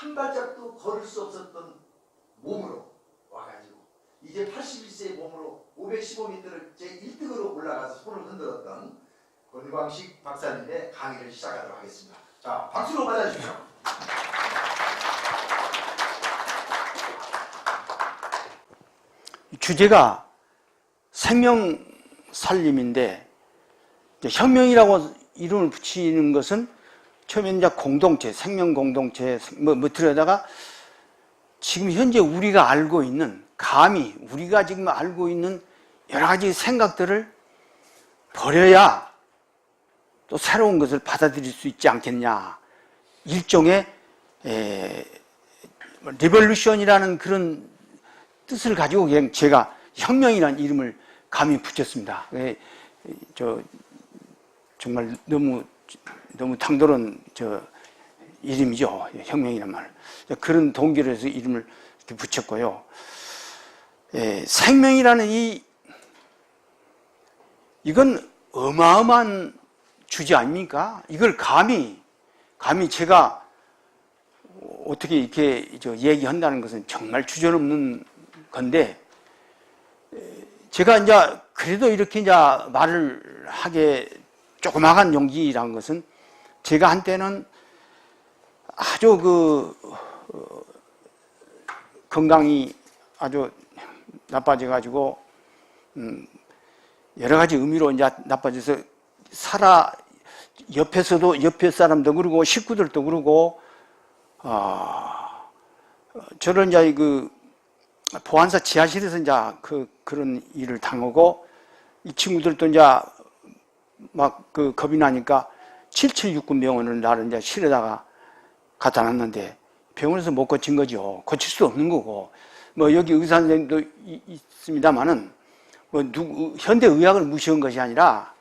한 발짝도 걸을 수 없었던 몸으로 와가지고 이제 81세의 몸으로 515m를 제1등으로 올라가서 손을 흔들었던 권광식 박사님의 강의를 시작하도록 하겠습니다. 자, 박수로 맞아주십시오. 주제가 생명 살림인데, 혁명이라고 이름을 붙이는 것은 처음에 이제 공동체, 생명 공동체 들여다가 지금 현재 우리가 알고 있는, 감히 우리가 지금 알고 있는 여러 가지 생각들을 버려야 또 새로운 것을 받아들일 수 있지 않겠냐. 일종의 리볼루션이라는 그런 뜻을 가지고 그냥 제가 혁명이라는 이름을 감히 붙였습니다. 정말 너무 당돌한 이름이죠. 혁명이란 말. 그런 동기로 해서 이름을 이렇게 붙였고요. 생명이라는 이건 어마어마한 주제 아닙니까? 이걸 감히 제가 어떻게 이렇게 얘기한다는 것은 정말 주저넘는 건데, 제가 이제 그래도 이렇게 이제 말을 하게 조그마한 용기라는 것은 제가 한때는 아주 건강이 아주 나빠져가지고 여러 가지 의미로 이제 나빠져서 옆에 사람도 그러고 식구들도 그러고 저는 이제 보안사 지하실에서 이제 그런 일을 당하고 이 친구들도 이제 막 겁이 나니까 7769 병원을 나를 이제 실에다가 갖다 놨는데 병원에서 못 고친 거죠. 고칠 수 없는 거고. 여기 의사 선생님도 있습니다만은 현대 의학을 무시한 것이 아니라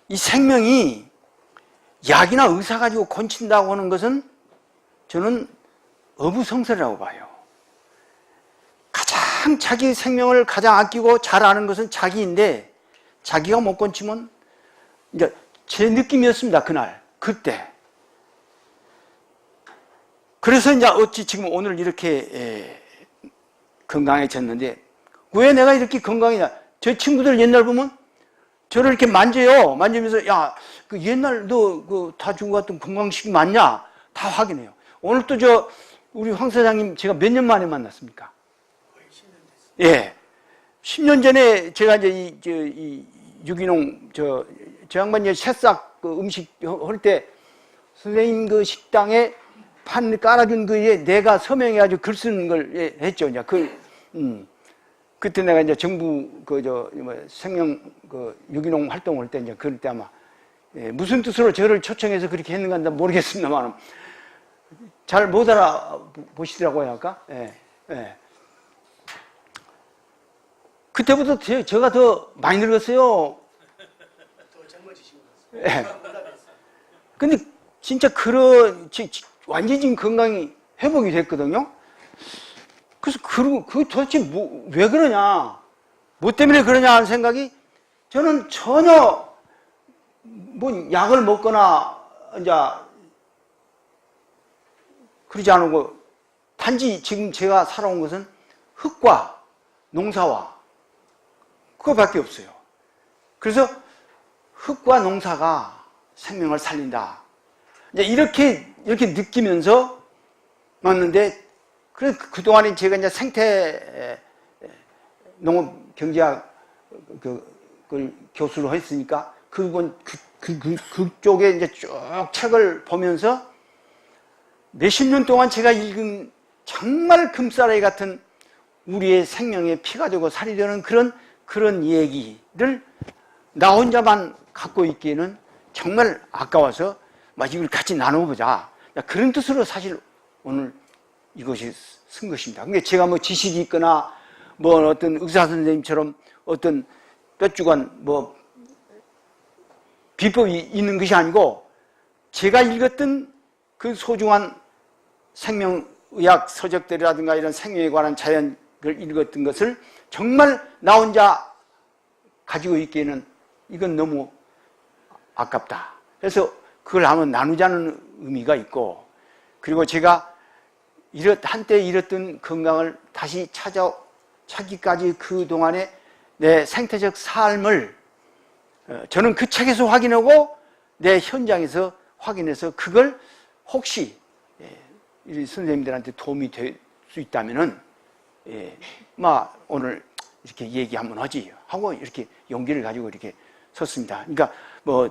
이 생명이 약이나 의사 가지고 고친다고 하는 것은 저는 어부성설이라고 봐요. 가장 자기 생명을 가장 아끼고 잘 아는 것은 자기인데 자기가 못 고치면 이제 제 느낌이었습니다. 그때. 그래서 이제 어찌 지금 오늘 이렇게 건강해졌는데 왜 내가 이렇게 건강이냐? 저 친구들 옛날 보면 저를 이렇게 만지면서 야, 옛날 너 다 주고 갔던 건강식 맞냐? 다 확인해요. 오늘 또 우리 황 사장님 제가 몇 년 만에 만났습니까? 거의 10년 됐어요. 예. 10년 전에 제가 이제 이 유기농 저 양반이 새싹 음식 할 때 선생님 식당에 판 깔아준 거에 내가 서명해가지고 글 쓰는 걸 했죠. 이제 그때 내가 이제 정부 생명 유기농 활동할 때 이제 그럴 때 아마 무슨 뜻으로 저를 초청해서 그렇게 했는가 모르겠습니다만 잘 못 알아보시더라고요, 아까. 예. 그때부터 제가 더 많이 늙었어요. 더 젊어지신 것 같습니다. 예. 근데 진짜 완전히 지금 건강이 회복이 됐거든요. 그래서 도대체 왜 그러냐, 뭐 때문에 그러냐 하는 생각이 저는 전혀 약을 먹거나 이제 그러지 않고 단지 지금 제가 살아온 것은 흙과 농사와 그거밖에 없어요. 그래서 흙과 농사가 생명을 살린다. 이제 이렇게 느끼면서 왔는데, 그래서 그동안에 제가 이제 생태 농업 경제학 교수로 했으니까 그쪽에 이제 쭉 책을 보면서 몇십 년 동안 제가 읽은 정말 금싸라기 같은 우리의 생명에 피가 되고 살이 되는 그런 얘기를 나 혼자만 갖고 있기에는 정말 아까워서 이걸 같이 나눠보자. 그런 뜻으로 사실 오늘 이것이 쓴 것입니다. 그러니까 제가 지식이 있거나 어떤 의사 선생님처럼 어떤 뼈주간 비법이 있는 것이 아니고 제가 읽었던 그 소중한 생명의학 서적들이라든가 이런 생명에 관한 자연을 읽었던 것을 정말 나 혼자 가지고 있기에는 이건 너무 아깝다. 그래서 그걸 한번 나누자는 의미가 있고, 그리고 제가 한때 잃었던 건강을 다시 찾기까지 그동안의 내 생태적 삶을 저는 그 책에서 확인하고 내 현장에서 확인해서 그걸 혹시 이 선생님들한테 도움이 될 수 있다면은 오늘 이렇게 얘기 한번 하지 하고 이렇게 용기를 가지고 이렇게 섰습니다. 그러니까 뭐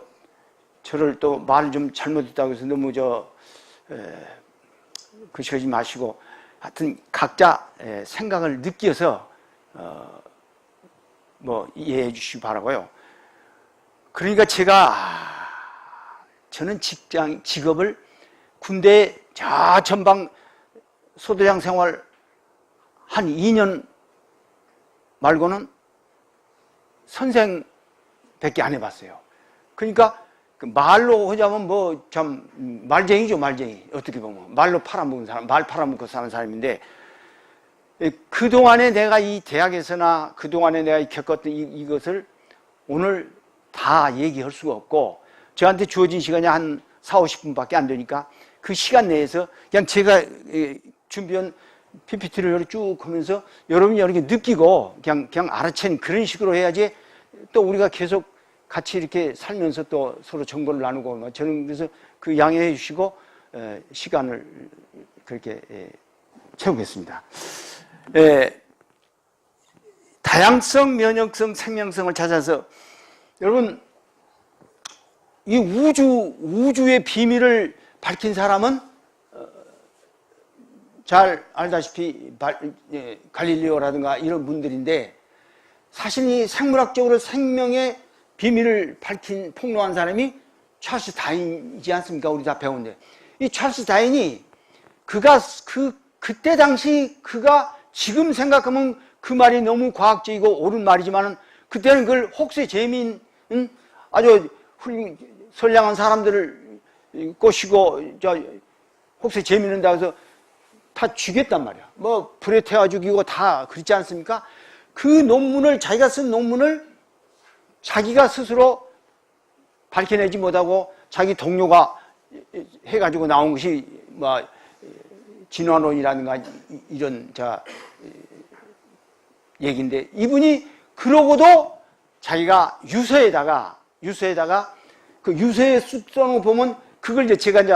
저를 또 말을 좀 잘못했다고 해서 너무 그러지 마시고 하여튼 각자 생각을 느껴서 뭐 이해해 주시기 바라고요. 그러니까 저는 직업을 군대 전방 소대장 생활 한 2년 말고는 선생밖에 안 해봤어요. 그러니까 말로 하자면 뭐 참 말쟁이죠, 말쟁이. 어떻게 보면 말로 팔아먹은 사람, 말 팔아먹고 사는 사람인데 그동안에 내가 이 대학에서나 그동안에 내가 겪었던 이것을 오늘 다 얘기할 수가 없고 저한테 주어진 시간이 한 4, 50분밖에 안 되니까 그 시간 내에서 그냥 제가 준비한 PPT를 이렇게 쭉 하면서 여러분이 이렇게 느끼고 그냥 알아챈 그런 식으로 해야지 또 우리가 계속 같이 이렇게 살면서 또 서로 정보를 나누고 저는 그래서 그 양해해 주시고 시간을 그렇게 채우겠습니다. 다양성, 면역성, 생명성을 찾아서 여러분 이 우주의 비밀을 밝힌 사람은 잘 알다시피 갈릴리오라든가 이런 분들인데 사실 이 생물학적으로 생명의 비밀을 폭로한 사람이 찰스 다윈이지 않습니까? 우리 다 배웠는데 이 찰스 다윈이 그때 당시 그가 지금 생각하면 그 말이 너무 과학적이고 옳은 말이지만은 그때는 그걸 혹세 재미있는 아주 선량한 사람들을 꼬시고 혹세 재미있는다 해서 다 죽였단 말이야. 뭐 불에 태워 죽이고 다 그렇지 않습니까? 그 논문을 자기가 쓴 논문을 자기가 스스로 밝혀내지 못하고 자기 동료가 해가지고 나온 것이 뭐 진화론이라든가 이런 얘기인데 이분이 그러고도 자기가 유서에다가 그 유서에 써놓은 거 보면 그걸 이제 제가 이제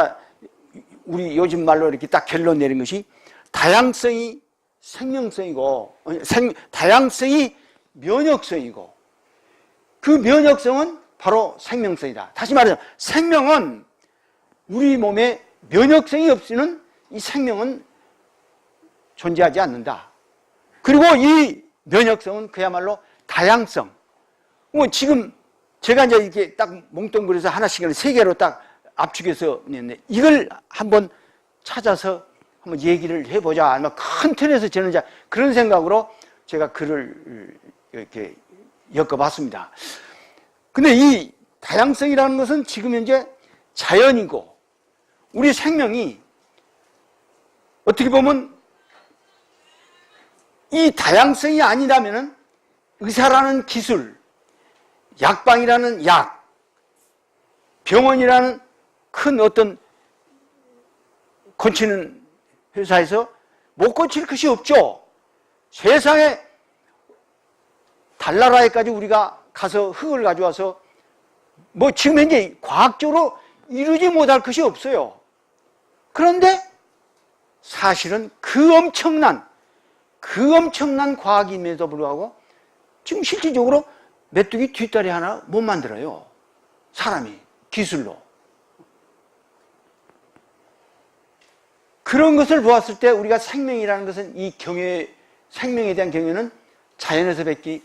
우리 요즘 말로 이렇게 딱 결론 내린 것이 다양성이 생명성이고 다양성이 면역성이고 그 면역성은 바로 생명성이다. 다시 말해서 생명은 우리 몸에 면역성이 없이는 이 생명은 존재하지 않는다. 그리고 이 면역성은 그야말로 다양성. 지금 제가 이제 이렇게 딱 몽뚱그려서 하나씩 세 개로 딱 압축해서 냈는데 이걸 한번 찾아서 한번 얘기를 해보자. 아마 큰 틀에서 저는 이제 그런 생각으로 제가 글을 이렇게 엮어봤습니다. 근데 이 다양성이라는 것은 지금 현재 자연이고 우리 생명이 어떻게 보면 이 다양성이 아니라면은 의사라는 기술, 약방이라는 약, 병원이라는 큰 어떤 고치는 회사에서 못 고칠 것이 없죠. 세상에 달나라에까지 우리가 가서 흙을 가져와서 뭐 지금 현재 과학적으로 이루지 못할 것이 없어요. 그런데 사실은 그 엄청난 과학임에도 불구하고 지금 실질적으로 메뚜기 뒷다리 하나 못 만들어요. 사람이 기술로. 그런 것을 보았을 때 우리가 생명이라는 것은 이 생명에 대한 경외는 자연에서밖에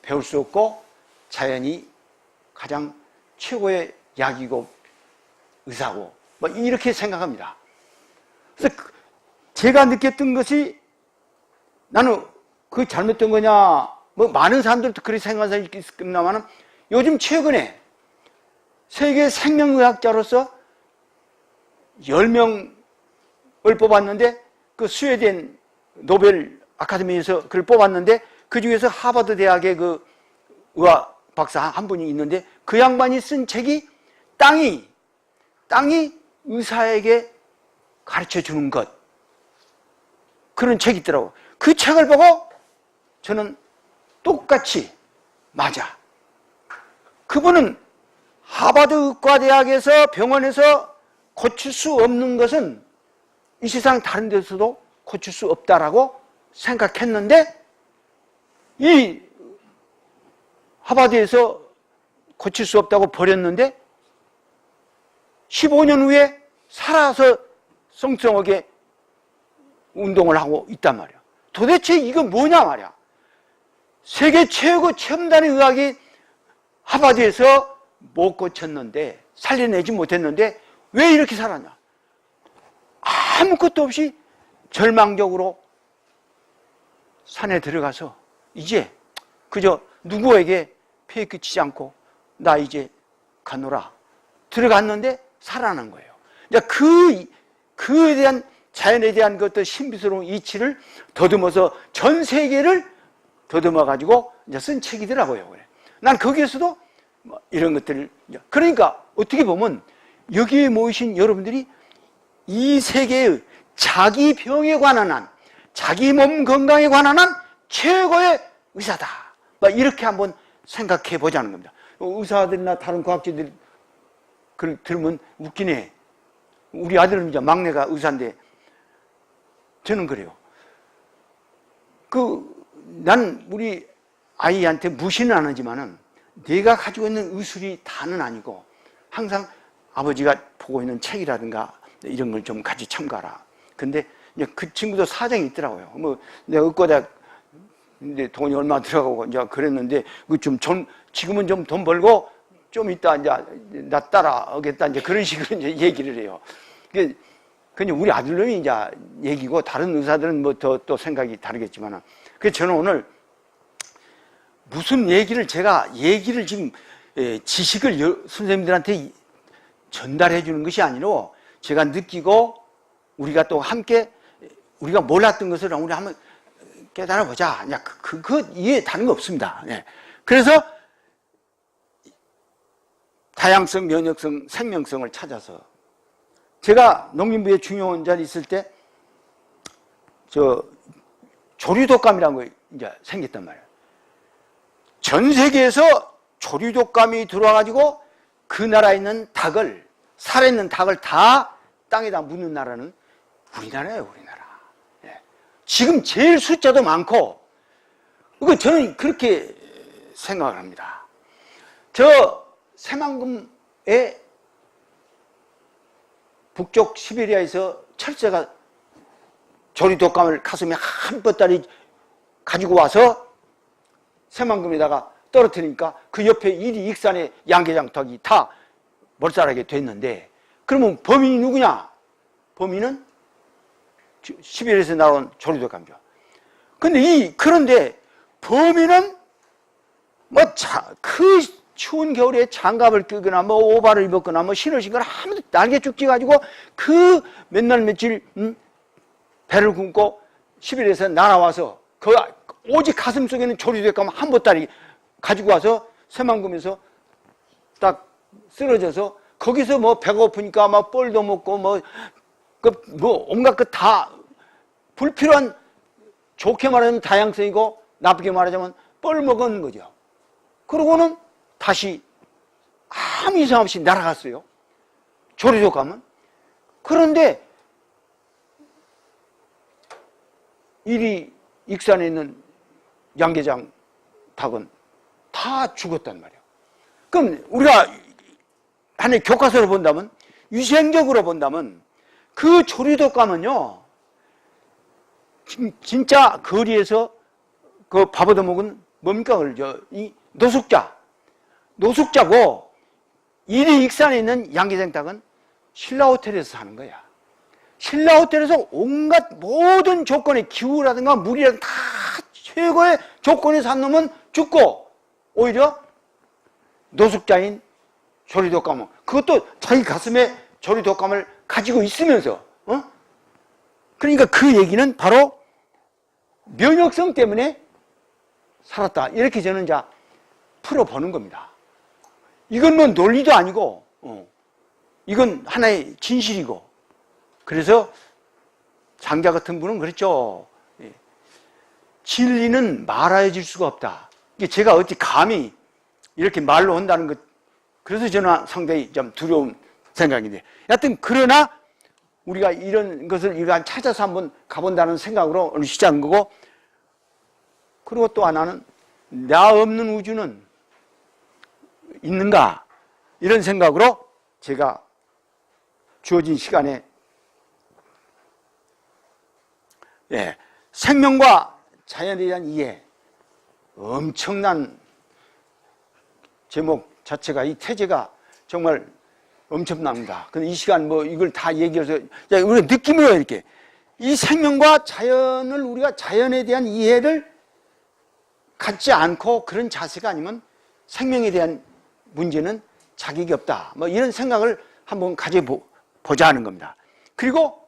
배울 수 없고 자연이 가장 최고의 약이고 의사고 뭐 이렇게 생각합니다. 그래서 제가 느꼈던 것이 나는 그게 잘못된 거냐 뭐 많은 사람들도 그렇게 생각하는 사람이 있습니다만 요즘 최근에 세계 생명의학자로서 10명을 뽑았는데 그 스웨덴 노벨 아카데미에서 그걸 뽑았는데 그 중에서 하버드 대학의 그 의학 박사 한 분이 있는데 그 양반이 쓴 책이 땅이 의사에게 가르쳐 주는 것. 그런 책이 있더라고요. 그 책을 보고 저는 똑같이 맞아. 그분은 하버드 의과대학에서 병원에서 고칠 수 없는 것은 이 세상 다른 데서도 고칠 수 없다라고 생각했는데 이 하버드에서 고칠 수 없다고 버렸는데 15년 후에 살아서 성성하게 운동을 하고 있단 말이야. 도대체 이거 뭐냐 말이야. 세계 최고 첨단의 의학이 하버드에서 못 고쳤는데, 살려내지 못했는데 왜 이렇게 살았냐. 아무것도 없이 절망적으로 산에 들어가서 이제 그저 누구에게 페이크 치지 않고 나 이제 가노라 들어갔는데 살아난 거예요. 그에 대한 자연에 대한 것도 신비스러운 이치를 더듬어서 전 세계를 더듬어 가지고 이제 쓴 책이더라고요. 그래. 난 거기에서도 이런 것들을, 그러니까 어떻게 보면 여기에 모이신 여러분들이 이 세계의 자기 병에 관한 한, 자기 몸 건강에 관한 한 최고의 의사다. 이렇게 한번 생각해 보자는 겁니다. 의사들이나 다른 과학자들 들으면 웃기네. 우리 아들은 이제 막내가 의사인데 저는 그래요. 난 우리 아이한테 무시는 안 하지만은 내가 가지고 있는 의술이 다는 아니고 항상 아버지가 보고 있는 책이라든가 이런 걸 좀 같이 참가하라. 근데 이제 그 친구도 사정이 있더라고요. 뭐 내가 의과대학 근데 돈이 얼마 들어가고 이제 그랬는데 지금은 좀 돈 벌고 좀 이따 이제 나 따라오겠다 이제 그런 식으로 이제 얘기를 해요. 그냥 우리 아들놈이 이제 얘기고 다른 의사들은 뭐 또 생각이 다르겠지만은. 그래서 저는 오늘 무슨 제가 얘기를 지금 지식을 선생님들한테 전달해 주는 것이 아니라 제가 느끼고 우리가 또 함께 우리가 몰랐던 것을 우리 한번 깨달아 보자. 그거 이해 다른 거 없습니다. 네. 그래서 다양성, 면역성, 생명성을 찾아서 제가 농림부에 중요한 자리 있을 때 조류독감이라는 거 이제 생겼단 말이에요. 전 세계에서 조류독감이 들어와가지고 그 나라에 있는 닭을, 살아있는 닭을 다 땅에다 묻는 나라는 우리나라예요, 우리나라. 예. 지금 제일 숫자도 많고, 저는 그렇게 생각을 합니다. 새만금에 북쪽 시베리아에서 철새가 조류독감을 가슴에 한 뻗다리 가지고 와서 새만금에다가 떨어뜨리니까 그 옆에 이리익산의 양계장 닭이 다 몰살하게 됐는데, 그러면 범인이 누구냐? 범인은 시베리아에서 나온 조류독감이죠. 그런데 범인은 그 추운 겨울에 장갑을 끼거나 오바를 입었거나 신을 신거나 아무도 날개 쭉 찌가지고 그 몇 날 며칠 배를 굶고 시베리아에서 날아와서 오직 가슴 속에는 조류독감 한 보따리 가지고 와서 새만금에서 딱 쓰러져서 거기서 배고프니까 뻘도 먹고 온갖 것 다 불필요한, 좋게 말하면 다양성이고 나쁘게 말하자면 뻘 먹은 거죠. 그러고는 다시 아무 이상 없이 날아갔어요. 조류독감은. 그런데 이리 익산에 있는 양계장 닭은 다 죽었단 말이에요. 그럼 우리가 하나의 교과서로 본다면, 위생적으로 본다면 그 조류독감은요, 진짜 거리에서 밥 얻어먹은 뭡니까? 이 노숙자고, 이리 익산에 있는 양계장 닭은 신라호텔에서 사는 거야. 신라호텔에서 온갖 모든 조건의 기후라든가 물이라든가 다 최고의 조건에 산 놈은 죽고, 오히려 노숙자인 조류독감은, 그것도 자기 가슴에 조류독감을 가지고 있으면서, 그러니까 그 얘기는 바로 면역성 때문에 살았다. 이렇게 저는 풀어보는 겁니다. 이건 논리도 아니고, 이건 하나의 진실이고, 그래서 장자 같은 분은 그랬죠. 예. 진리는 말하여질 수가 없다. 이게 제가 어찌 감히 이렇게 말로 한다는 것, 그래서 저는 상당히 좀 두려운 생각인데, 여하튼 그러나 우리가 이런 것을 일단 찾아서 한번 가본다는 생각으로 오늘 시작한 거고, 그리고 또 하나는 나 없는 우주는 있는가, 이런 생각으로 제가 주어진 시간에 생명과 자연에 대한 이해, 엄청난 제목 자체가, 이 태제가 정말 엄청납니다. 근데 이 시간 이걸 다 얘기해서, 우리가 느낌으로 이렇게 이 생명과 자연을, 우리가 자연에 대한 이해를 갖지 않고 그런 자세가 아니면 생명에 대한 문제는 자격이 없다. 이런 생각을 한번 가져보자 하는 겁니다. 그리고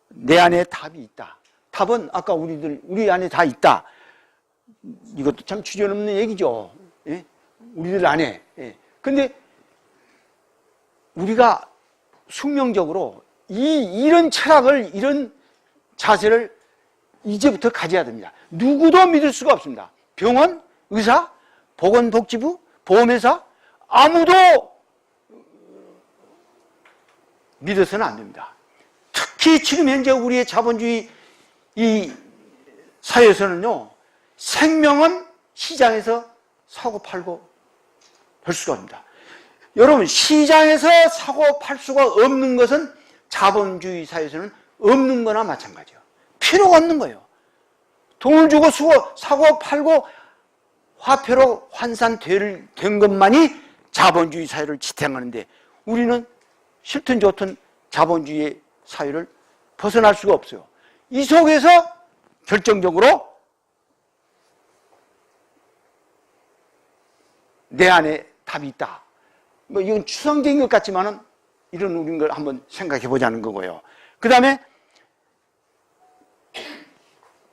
내 안에 답이 있다. 답은 아까 우리 안에 다 있다. 이것도 참 주저넘는 얘기죠. 예? 우리들 안에. 예. 근데 우리가 숙명적으로 이런 철학을, 이런 자세를 이제부터 가져야 됩니다. 누구도 믿을 수가 없습니다. 병원, 의사, 보건복지부, 보험회사, 아무도 믿어서는 안 됩니다. 특히 지금 현재 우리의 자본주의 이 사회에서는요, 생명은 시장에서 사고 팔고 할 수가 없습니다. 여러분, 시장에서 사고 팔 수가 없는 것은 자본주의 사회에서는 없는 거나 마찬가지예요. 필요가 없는 거예요. 돈을 주고 사고 팔고 화폐로 환산된 것만이 자본주의 사회를 지탱하는데, 우리는 싫든 좋든 자본주의 사회를 벗어날 수가 없어요. 이 속에서 결정적으로 내 안에 답이 있다. 이건 추상적인 것 같지만은 이런 우린 걸 한번 생각해 보자는 거고요. 그 다음에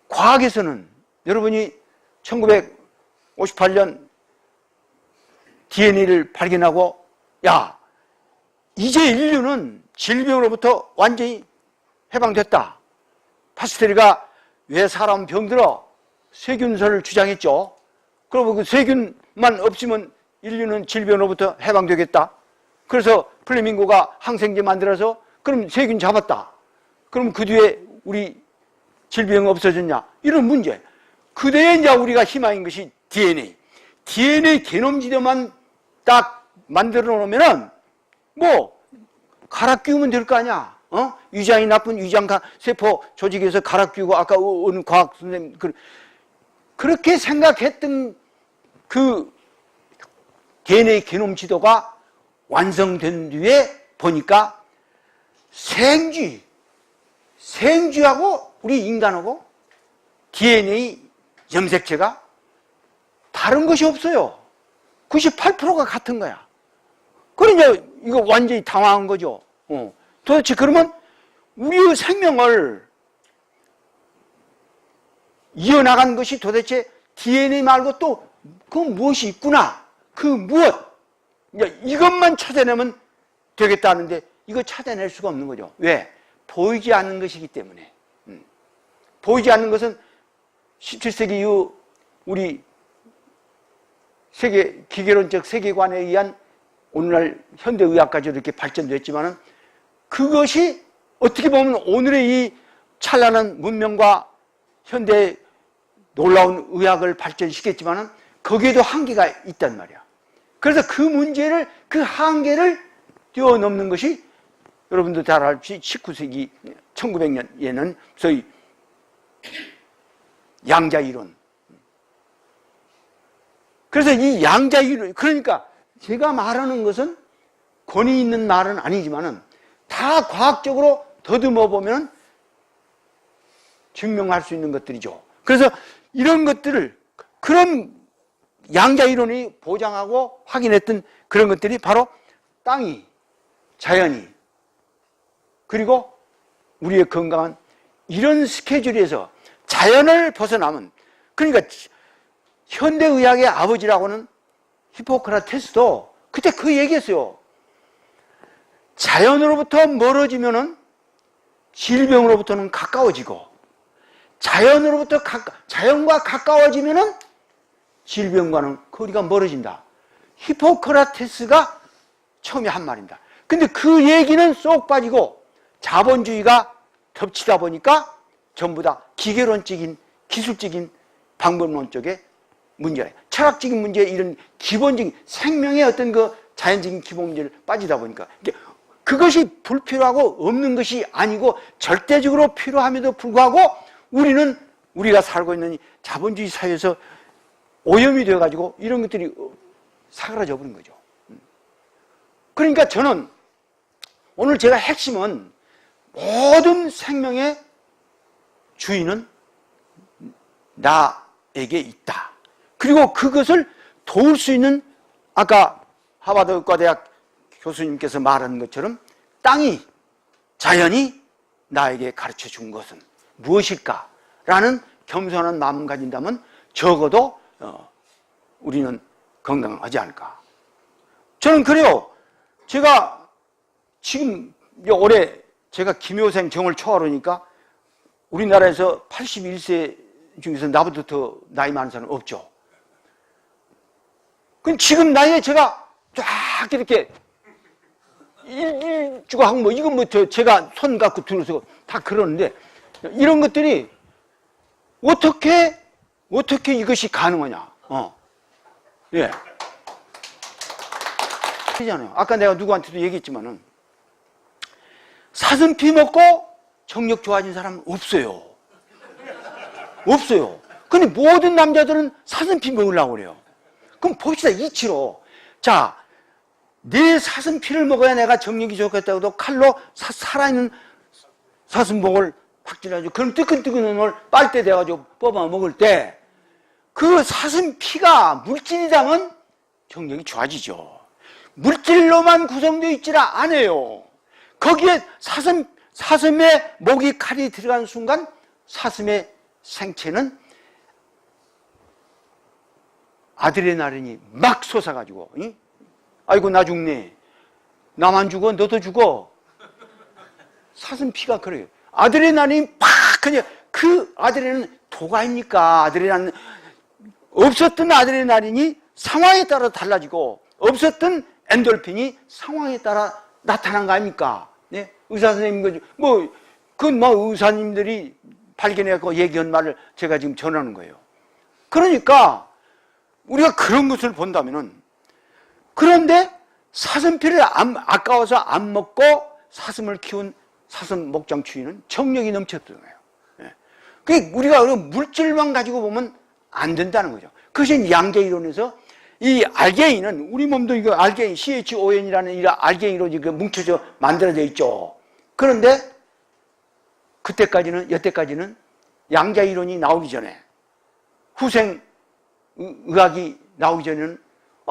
과학에서는 여러분이 1958년 DNA를 발견하고, 이제 인류는 질병으로부터 완전히 해방됐다. 파스텔이가 왜 사람 병들어? 세균설을 주장했죠. 그리고 그 세균만 없으면 인류는 질병으로부터 해방되겠다. 그래서 플레밍고가 항생제 만들어서 그럼 세균 잡았다. 그럼 그 뒤에 우리 질병 없어졌냐? 이런 문제. 그대에 이제 우리가 희망인 것이 DNA. DNA 게놈 지도만 딱 만들어 놓으면은 갈아 끼우면 될 거 아니야. 위장이 나쁜 위장가 세포 조직에서 갈아 끼우고, 아까 어느 과학 선생님 그렇게 생각했던 그 DNA 게놈 지도가 완성된 뒤에 보니까 생쥐하고 우리 인간하고 DNA 염색체가 다른 것이 없어요. 98%가 같은 거야. 그러니까 이거 완전히 당황한 거죠. 도대체 그러면 우리의 생명을 이어나간 것이 도대체 DNA 말고 또 그 무엇이 있구나. 그 무엇. 이것만 찾아내면 되겠다는데 이거 찾아낼 수가 없는 거죠. 왜? 보이지 않는 것이기 때문에. 보이지 않는 것은 17세기 이후 우리 기계론적 세계관에 의한 오늘날 현대의학까지 이렇게 발전됐지만은 그것이 어떻게 보면 오늘의 이 찬란한 문명과 현대 놀라운 의학을 발전시켰지만은 거기에도 한계가 있단 말이야. 그래서 그 문제를, 그 한계를 뛰어넘는 것이 여러분도 잘 알지 19세기 1900년에는 소위 양자이론. 그래서 이 양자이론, 그러니까 제가 말하는 것은 권위 있는 말은 아니지만은 다 과학적으로 더듬어 보면 증명할 수 있는 것들이죠. 그래서 이런 것들을, 그런 양자이론이 보장하고 확인했던 그런 것들이 바로 땅이, 자연이, 그리고 우리의 건강한 이런 스케줄에서 자연을 벗어나면, 그러니까 현대의학의 아버지라고는 히포크라테스도 그때 그 얘기했어요. 자연으로부터 멀어지면은 질병으로부터는 가까워지고 자연과 가까워지면은 질병과는 거리가 멀어진다. 히포크라테스가 처음에 한 말입니다. 근데 그 얘기는 쏙 빠지고 자본주의가 덮치다 보니까 전부 다 기계론적인 기술적인 방법론 쪽에 문제예요. 철학적인 문제, 이런 기본적인 생명의 어떤 그 자연적인 기본 문제를 빠지다 보니까 그것이 불필요하고 없는 것이 아니고 절대적으로 필요함에도 불구하고 우리가 살고 있는 이 자본주의 사회에서 오염이 되어가지고 이런 것들이 사그라져 버린 거죠. 그러니까 저는 오늘 제가 핵심은 모든 생명의 주인은 나에게 있다. 그리고 그것을 도울 수 있는 아까 하버드 의과대학 교수님께서 말하는 것처럼 자연이 나에게 가르쳐 준 것은 무엇일까? 라는 겸손한 마음을 가진다면 적어도 우리는 건강하지 않을까. 저는 그래요. 제가 지금 올해 제가 김효생 정월 초하루니까 우리나라에서 81세 중에서 나보다 더 나이 많은 사람은 없죠. 그럼 지금 나이에 제가 쫙 이렇게 일주고 하고 뭐 이건 뭐 제가 손 갖고 들어서 다 그러는데 이런 것들이 어떻게 이것이 가능하냐? 예. 그잖아요. 아까 내가 누구한테도 얘기했지만은 사슴피 먹고 정력 좋아진 사람은 없어요. 없어요. 근데 모든 남자들은 사슴피 먹으려고 그래요. 그럼 봅시다. 이치로. 자, 내 사슴피를 먹어야 내가 정력이 좋겠다고 해도 칼로 살아있는 사슴목을 확진해가지고 그럼 뜨끈뜨끈한 걸 빨대 대가지고 뽑아 먹을 때 그 사슴피가 물질이라면 정력이 좋아지죠. 물질로만 구성되어 있지라 않아요. 거기에 사슴의 목이 칼이 들어간 순간 사슴의 생체는 아드레날린이 막 솟아가지고 아이고 나 죽네. 나만 죽어 너도 죽어. 사슴피가 그래요. 아드레날린이 팍 그냥 그 아드레날린 도가입니까? 아드레날린 없었던 아드레날린이 상황에 따라 달라지고 없었던 엔돌핀이 상황에 따라 나타난 거 아닙니까? 네? 의사 선생님 의사님들이 발견해서 얘기한 말을 제가 지금 전하는 거예요. 그러니까 우리가 그런 것을 본다면은 그런데 사슴피를 아까워서 안 먹고 사슴을 키운 사슴 목장 주인은 정력이 넘쳤던 거예요. 예. 그러니까 우리가 물질만 가지고 보면 안 된다는 거죠. 그것이 양계이론에서 이 알게인은 우리 몸도 이거 알게인 CHON이라는 이 알게인으로 지금 뭉쳐져 만들어져 있죠. 그런데 여태까지는 양자이론이 나오기 전에 후생 의학이 나오기 전에는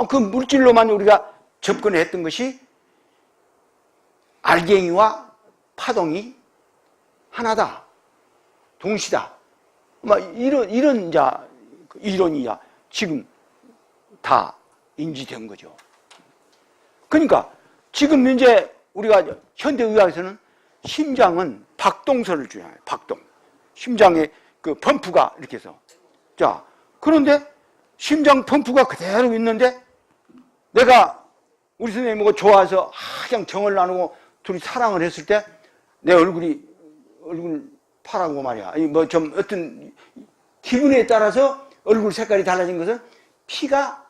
그 물질로만 우리가 접근을 했던 것이 알갱이와 파동이 하나다, 동시다. 이런 이론이 지금 다 인지된 거죠. 그러니까 지금 이제 우리가 현대의학에서는 심장은 박동선을 주장해요. 박동. 심장에 그 펌프가 이렇게 해서. 자, 그런데 심장 펌프가 그대로 있는데 내가 우리 선생님하고 좋아해서 그냥 정을 나누고 둘이 사랑을 했을 때 내 얼굴 파랗고 말이야. 뭐 좀 어떤 기분에 따라서 얼굴 색깔이 달라진 것은 피가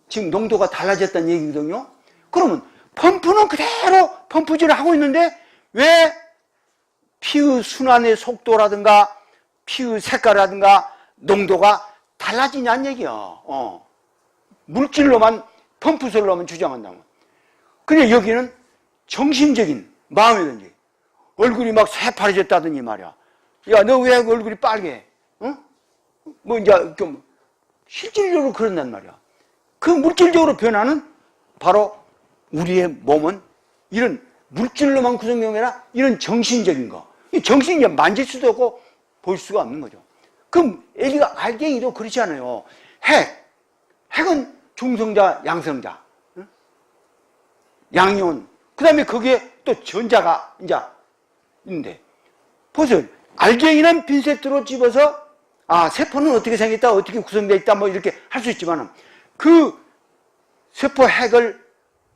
지금 농도가 달라졌다는 얘기거든요. 그러면 펌프는 그대로 펌프질을 하고 있는데 왜 피의 순환의 속도라든가 피의 색깔이라든가 농도가 달라지냐는 얘기야. 물질로만 펌프솔로만 주장한다면. 근데 여기는 정신적인 마음의 문제. 얼굴이 막 새파래졌다더니 말이야. 야, 너 왜 얼굴이 빨개? 뭐 이제 좀 실질적으로 그런단 말이야. 그 물질적으로 변화는 바로 우리의 몸은 이런 물질로만 구성된 게 아니라 이런 정신적인 거. 이 정신이 만질 수도 없고 볼 수가 없는 거죠. 그럼 애기가 알갱이도 그렇지 않아요. 핵은 중성자, 양성자, 양이온. 그 다음에 거기에 또 전자가 이제 있는데 보세요. 알갱이는 핀셋으로 집어서 세포는 어떻게 생겼다, 어떻게 구성되어 있다, 뭐 이렇게 할 수 있지만 그 세포 핵을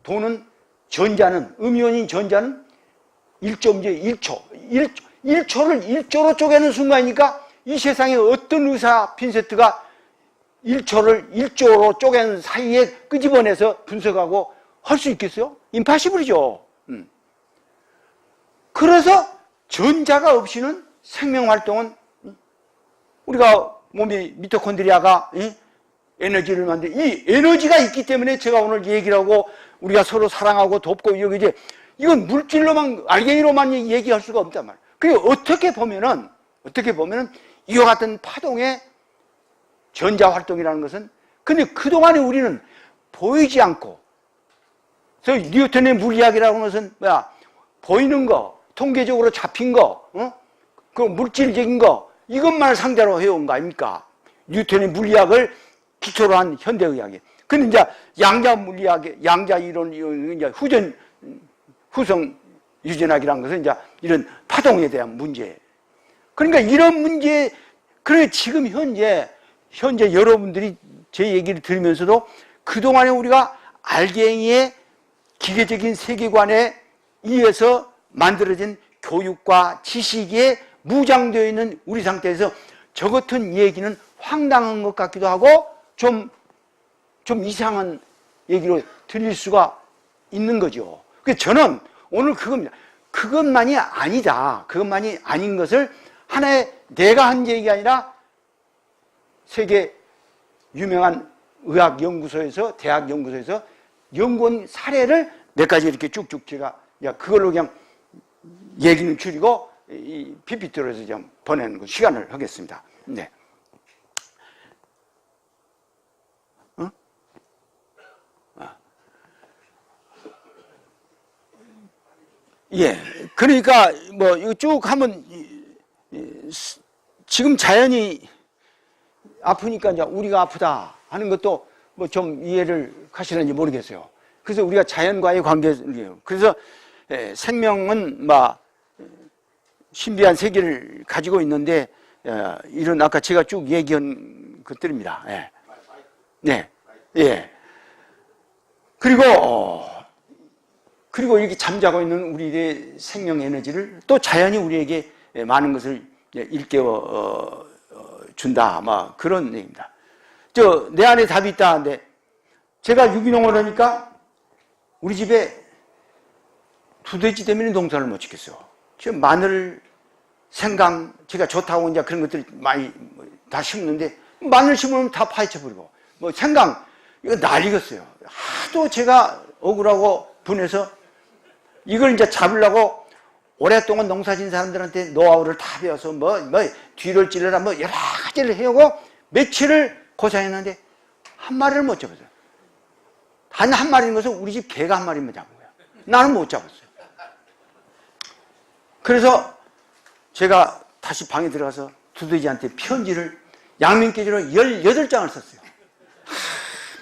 도는 전자는, 음이온인 전자는 1초. 1초를 1조로 쪼개는 순간이니까 이 세상에 어떤 의사 핀세트가 1초를 1조로 쪼개는 사이에 끄집어내서 분석하고 할 수 있겠어요? 임파시블이죠. 그래서 전자가 없이는 생명활동은, 우리가 몸이 미토콘드리아가 에너지를 만들, 이 에너지가 있기 때문에 제가 오늘 얘기를 하고 우리가 서로 사랑하고 돕고 이제 이건 물질로만, 알갱이로만 얘기할 수가 없단 말이에요. 그리고 어떻게 보면은 이와 같은 파동의 전자활동이라는 것은, 근데 그동안에 우리는 보이지 않고, 그래서 뉴턴의 물리학이라고 하는 것은 보이는 거, 통계적으로 잡힌 거, 그 물질적인 거, 이것만을 상대로 해온 거 아닙니까? 뉴턴의 물리학을 기초로 한 현대의학이. 근데 이제 양자 물리학의, 양자 이론, 이제 후성 유전학이라는 것은 이제 이런 파동에 대한 문제. 그러니까 이런 문제, 그래 지금 현재 여러분들이 제 얘기를 들으면서도 그동안에 우리가 알갱이의 기계적인 세계관에 의해서 만들어진 교육과 지식에 무장되어 있는 우리 상태에서 저 같은 얘기는 황당한 것 같기도 하고 좀 이상한 얘기로 들릴 수가 있는 거죠. 그래서 저는 오늘 그겁니다. 그것만이 아니다. 그것만이 아닌 것을 하나의 내가 한 얘기가 아니라 세계 유명한 의학 연구소에서, 대학 연구소에서 연구한 사례를 몇 가지 이렇게 쭉쭉 제가 그걸로 그냥 얘기는 줄이고 이 PPT로 해서 좀 보내는 거 시간을 하겠습니다. 네. 예. 그러니까 뭐 이거 쭉 하면 지금 자연이 아프니까 이제 우리가 아프다 하는 것도 뭐 좀 이해를 하시는지 모르겠어요. 그래서 우리가 자연과의 관계예요. 그래서 생명은 막 신비한 세계를 가지고 있는데 이런 아까 제가 쭉 얘기한 것들입니다. 예. 네. 예. 그리고 이렇게 잠자고 있는 우리의 생명 에너지를 또 자연이 우리에게 많은 것을 일깨워 준다. 막 그런 얘기입니다. 내 안에 답이 있다 하는데 제가 유기농을 하니까 우리 집에 두돼지 때문에 농사를 못 짓겠어요. 지금 마늘, 생강, 제가 좋다고 이제 그런 것들 많이 다 심는데 마늘 심으면 다 파헤쳐버리고 뭐 생강, 이거 난리겠어요. 하도 제가 억울하고 분해서 이걸 이제 잡으려고 오랫동안 농사진 사람들한테 노하우를 다 배워서 뭐 뒤를 찔러라 뭐 여러 가지를 해오고 며칠을 고생했는데 한 마리를 못 잡았어요. 단 한 마리인 것은 우리 집 개가 한 마리만 잡은 거야. 나는 못 잡았어요. 그래서 제가 다시 방에 들어가서 두더지한테 편지를 양면깨지로 18장을 썼어요.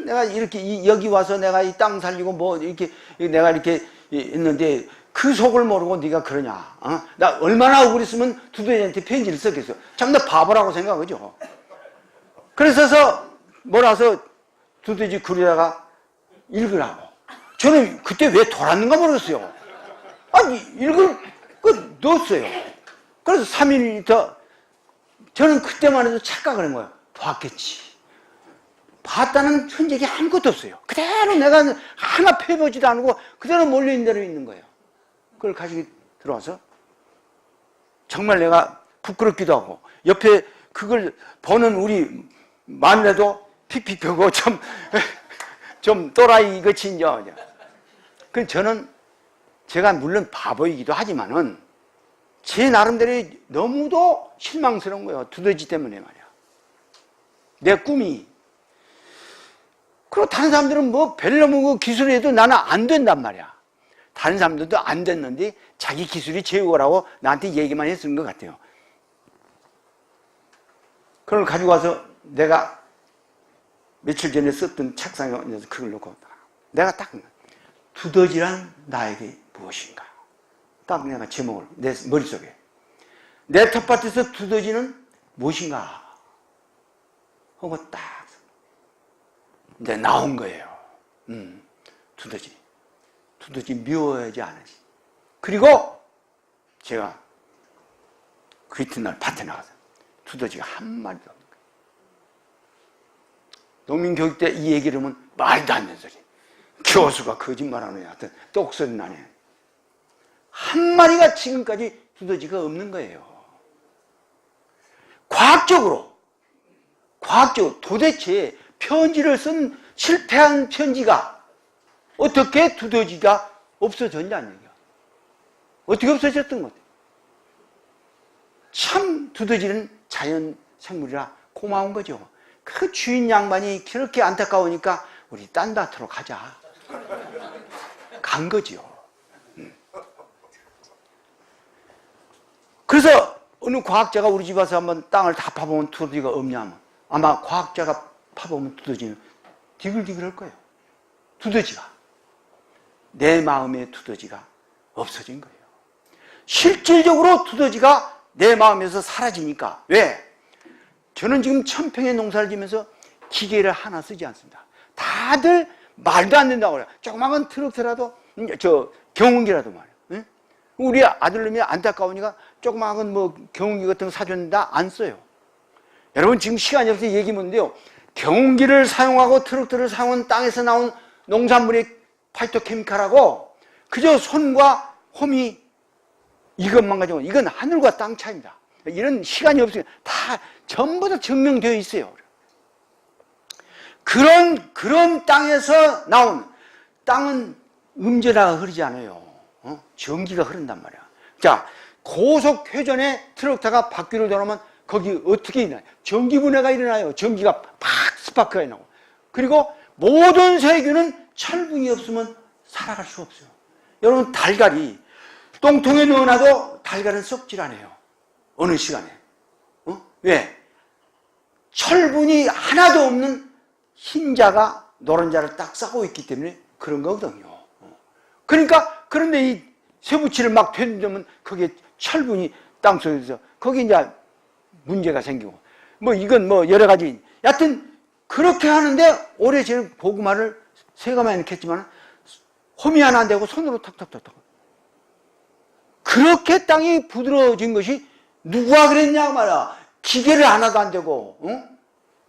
내가 이렇게 여기 와서 내가 이 땅 살리고 뭐 이렇게 내가 이렇게 있는데 그 속을 모르고 네가 그러냐? 나 얼마나 억울했으면 두더지한테 편지를 썼겠어. 참 나 바보라고 생각하죠. 그래서 몰아서 두더지 글에다가 읽으라고. 저는 그때 왜 돌았는가 모르겠어요. 아니 넣었어요. 그래서 3일 더 저는 그때만 해도 착각을 한 거예요. 봤겠지. 봤다는 흔적이 아무것도 없어요. 그대로 내가 하나 펴보지도 않고 그대로 몰려있는 대로 있는 거예요. 그걸 가지고 들어와서 정말 내가 부끄럽기도 하고 옆에 그걸 보는 우리 마누라도 픽픽 펴고 좀 또라이 같이 이제. 그 저는 제가 물론 바보이기도 하지만은 제 나름대로 너무도 실망스러운 거예요. 두더지 때문에 말이야. 내 꿈이. 그리고 다른 사람들은 뭐 별로 기술을 해도 나는 안 된단 말이야. 다른 사람들도 안 됐는데 자기 기술이 최고라고 나한테 얘기만 했는 것 같아요. 그걸 가지고 와서 내가 며칠 전에 썼던 책상에 얹어서 그걸 놓고 내가 딱 두더지란 나에게 무엇인가? 딱 내가 제목을 내 머릿속에 내 텃밭에서 두더지는 무엇인가 하고 딱 이제 나온 거예요. 두더지 미워하지 않으시. 그리고 제가 그 이튿날 밭에 나가서 두더지가 한 마리도 없는 거예요. 농민교육 때 이 얘기를 하면 말도 안 되는 소리. 교수가 거짓말하네. 하여튼 똑소리 나네. 한 마리가 지금까지 두더지가 없는 거예요. 과학적으로 도대체 편지를 쓴 실패한 편지가 어떻게 두더지가 없어졌냐는 얘기야. 어떻게 없어졌던 것 같아요. 참 두더지는 자연 생물이라 고마운 거죠. 그 주인 양반이 그렇게 안타까우니까 우리 딴 밭으로 가자. 간 거죠. 그래서 어느 과학자가 우리 집 와서 한번 땅을 다 파보면 두더지가 없냐면 아마 과학자가 파보면 두더지는 디글디글할 거예요. 두더지가. 내 마음의 두더지가 없어진 거예요. 실질적으로 두더지가 내 마음에서 사라지니까. 왜? 저는 지금 천평의 농사를 지면서 기계를 하나 쓰지 않습니다. 다들 말도 안 된다고 그래요. 조그마한 트럭터라도, 경운기라도 말이에요. 응? 우리 아들놈이 안타까우니까 조그마한 경운기 같은 거 사줬는데 안 써요. 여러분 지금 시간이 없어서 얘기 묻는데요. 경운기를 사용하고 트럭터를 사용한 땅에서 나온 농산물의 파이토케미칼하고 그저 손과 홈이 이것만 가지고 이건 하늘과 땅 차이입니다. 이런 시간이 없으니까 다 전부 다 증명되어 있어요. 그런 땅에서 나온 땅은 음전화가 흐르지 않아요. 전기가 흐른단 말이야. 자, 고속 회전에 트럭터가 바퀴를 돌아오면 거기 어떻게 일어나요? 전기 분해가 일어나요. 전기가 팍 스파크가 나고. 그리고 모든 세균은 철분이 없으면 살아갈 수 없어요. 여러분 달걀이 똥통에 넣어놔도 달걀은 썩질 않아요. 어느 시간에. 왜? 철분이 하나도 없는 흰자가 노른자를 딱 싸고 있기 때문에 그런 거거든요. 그러니까 그런데 이 쇠붙이를 막 되면 거기에 철분이 땅속에서 거기 이제 문제가 생기고 이건 여러 가지 여하튼 그렇게 하는데 올해 제가 고구마를 세 가마에 넣겠지만 홈이 하나 안 되고 손으로 탁탁탁탁 그렇게 땅이 부드러워진 것이 누가 그랬냐 말이야. 기계를 하나도 안 되고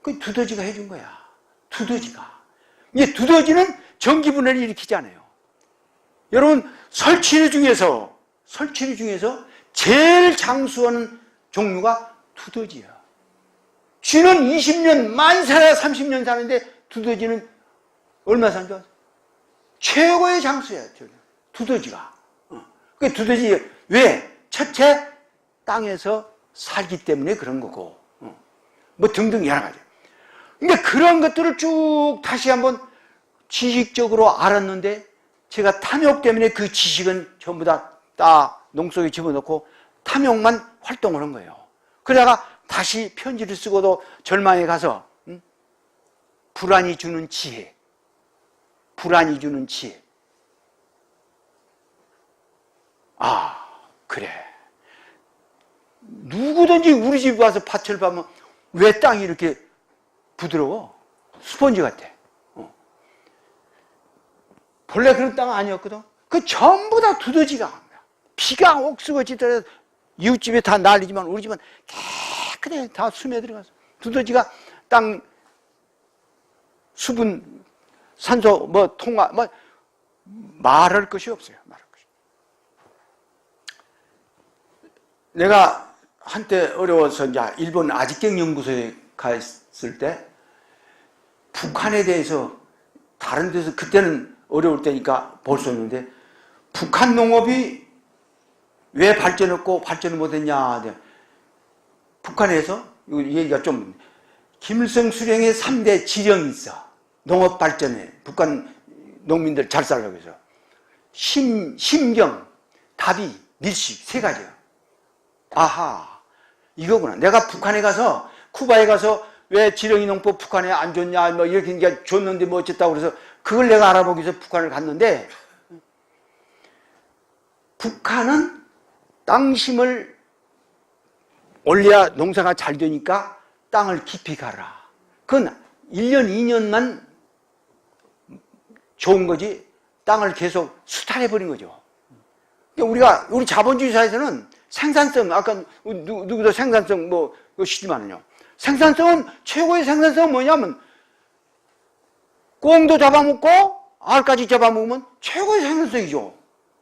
그 두더지가 해준 거야. 두더지가. 이제 두더지는 전기분해를 일으키잖아요. 여러분 설치류 중에서 제일 장수하는 종류가 두더지야. 쥐는 20년 많이 살아야 30년 사는데 두더지는 얼마 사는 줄 아세요? 최고의 장수야. 두더지가. 그 두더지 왜? 첫째 땅에서 살기 때문에 그런 거고 등등 여러 가지. 그러니까 그런 것들을 쭉 다시 한번 지식적으로 알았는데 제가 탐욕 때문에 그 지식은 전부 다 농 속에 집어넣고 탐욕만 활동을 한 거예요. 그러다가 다시 편지를 쓰고도 절망에 가서 불안이 주는 지혜. 아, 그래. 누구든지 우리 집 와서 밭을 보면 왜 땅이 이렇게 부드러워? 스펀지 같아. 본래 그런 땅은 아니었거든. 그 전부 다 두더지가. 비가 옥수거지 떨어져 이웃집에 다 난리지만 우리 집은 깨끗해. 다 숨에 들어가서. 두더지가 땅 수분, 산소, 통화, 말할 것이 없어요. 말할 것이. 내가 한때 어려워서 이제 일본 아직경 연구소에 갔을 때 북한에 대해서 다른 데서 그때는 어려울 때니까 볼 수 없는데 북한 농업이 왜 발전했고 발전을 못했냐. 북한에서 이 얘기가 좀 김일성 수령의 3대 지령이 있어. 농업 발전에 북한 농민들 잘 살라고 해서 심경, 다비, 밀식 세 가지야. 아하, 이거구나. 내가 북한에 가서 쿠바에 가서 왜 지렁이 농법 북한에 안 줬냐 이렇게 이제 줬는데 어쨌다고 그래서 그걸 내가 알아보기 위해서 북한을 갔는데 국화는 땅심을 올려야 농사가 잘 되니까 땅을 깊이 가라. 그건 1년, 2년만 좋은 거지 땅을 계속 수탈해버린 거죠. 그러니까 우리 자본주의 사회에서는 생산성, 아까 누구도 생산성 쉬지만요. 생산성은, 최고의 생산성은 뭐냐면, 꽁도 잡아먹고, 알까지 잡아먹으면 최고의 생산성이죠.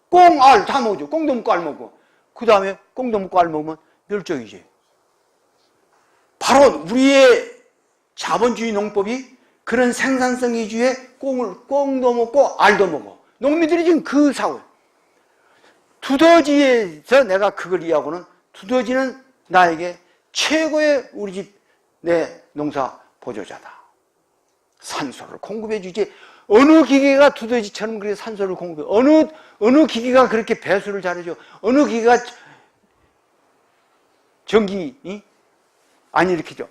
꽁, 알 다 먹죠. 꽁도 먹고 알 먹고. 그 다음에 꽁도 먹고 알 먹으면 멸종이지. 바로 우리의 자본주의 농법이 그런 생산성 위주의 꽁도 먹고 알도 먹어. 농민들이 지금 그 사고예요. 두더지에서 내가 그걸 이해하고는, 두더지는 나에게 최고의 우리 집 내 농사 보조자다. 산소를 공급해 주지. 어느 기계가 두더지처럼 그렇게 산소를 공급해? 어느 기계가 그렇게 배수를 잘해줘? 어느 기계가 전기 안 일으키죠?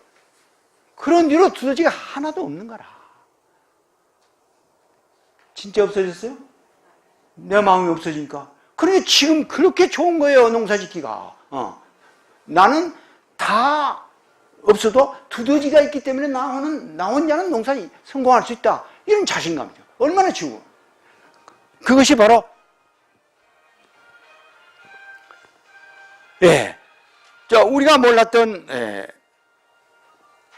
그런 뒤로 두더지가 하나도 없는 거라. 진짜 없어졌어요? 내 마음이 없어지니까. 그러니까 지금 그렇게 좋은 거예요, 농사 짓기가. 나는 다 없어도 두더지가 있기 때문에 나 혼자는 농사에 성공할 수 있다. 이런 자신감이죠. 얼마나 좋고. 그것이 바로, 우리가 몰랐던,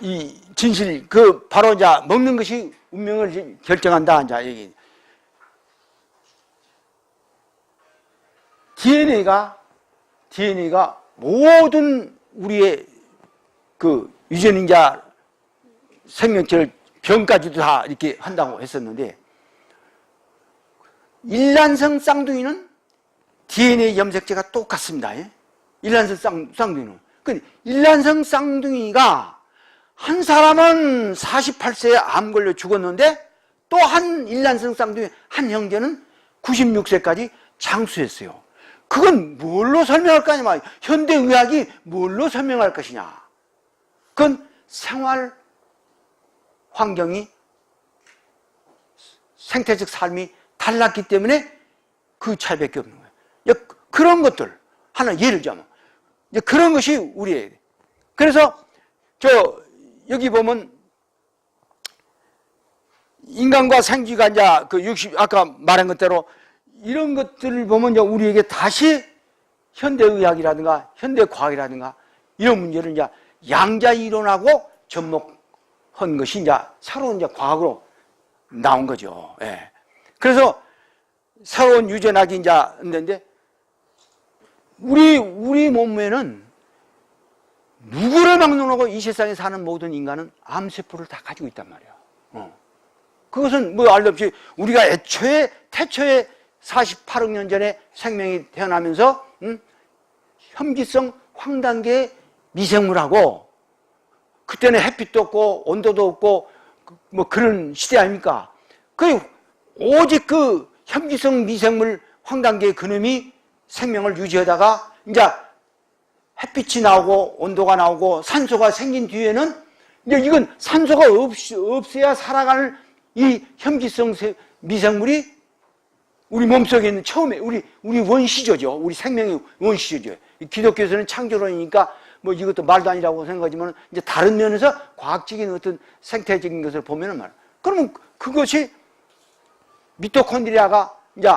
이 진실, 바로 이제 먹는 것이 운명을 결정한다. 이제 얘기. DNA가 모든 우리의 유전인자 생명체를 병까지도 다 이렇게 한다고 했었는데, 일란성 쌍둥이는 DNA 염색체가 똑같습니다. 일란성 쌍둥이는. 일란성 쌍둥이가 한 사람은 48세에 암 걸려 죽었는데, 또 한 일란성 쌍둥이, 한 형제는 96세까지 장수했어요. 그건 뭘로 설명할 거냐 말이야. 현대의학이 뭘로 설명할 것이냐. 그건 생활 환경이, 생태적 삶이 달랐기 때문에 그 차이밖에 없는 거예요. 그런 것들, 하나 예를 들자면, 그런 것이 우리의. 그래서, 여기 보면, 인간과 생쥐가 이제 아까 말한 것대로 이런 것들을 보면 이제 우리에게 다시 현대의학이라든가 현대과학이라든가 이런 문제를 이제 양자 이론하고 접목한 것이 이제 새로운 이제 과학으로 나온 거죠. 예. 그래서 새로운 유전학이 이제 있는데, 우리 몸에는 누구를 막론하고 이 세상에 사는 모든 인간은 암세포를 다 가지고 있단 말이에요. 그것은 알 수 없이 우리가 태초에 48억 년 전에 생명이 태어나면서 현기성 황단계의 미생물하고, 그때는 햇빛도 없고 온도도 없고 그런 시대 아닙니까? 오직 현기성 미생물 황단계의 그놈이 생명을 유지하다가 이제 햇빛이 나오고 온도가 나오고 산소가 생긴 뒤에는 이제 이건 산소가 없어야 살아가는 이 현기성 미생물이 우리 몸속에 있는 처음에 우리 원시조죠. 우리 생명의 원시조죠. 기독교에서는 창조론이니까 이것도 말도 아니라고 생각하지만, 이제 다른 면에서 과학적인 어떤 생태적인 것을 보면은 말이야. 그러면 그것이 미토콘드리아가 이제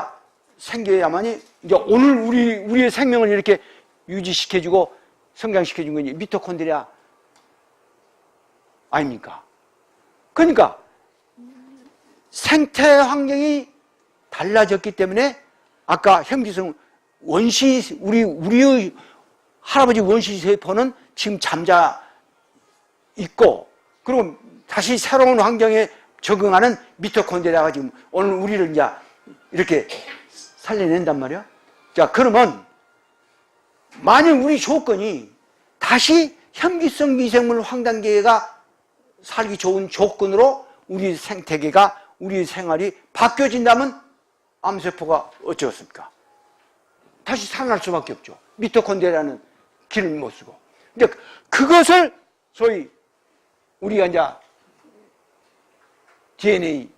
생겨야만이 이제 오늘 우리의 생명을 이렇게 유지시켜주고 성장시켜준 건 미토콘드리아 아닙니까? 그러니까 생태 환경이 달라졌기 때문에 아까 현기성 우리의 할아버지 원시 세포는 지금 잠자 있고, 그리고 다시 새로운 환경에 적응하는 미토콘드리아가 지금 오늘 우리를 이제 이렇게 살려낸단 말이야. 자, 그러면 만약 우리 조건이 다시 현기성 미생물 황단계가 살기 좋은 조건으로 우리 생태계가, 우리 생활이 바뀌어진다면 암세포가 어쩌겠습니까? 다시 살아날 수밖에 없죠. 미토콘드리아는 길을 못 쓰고. 근데 그것을 소위 우리가 이제 DNA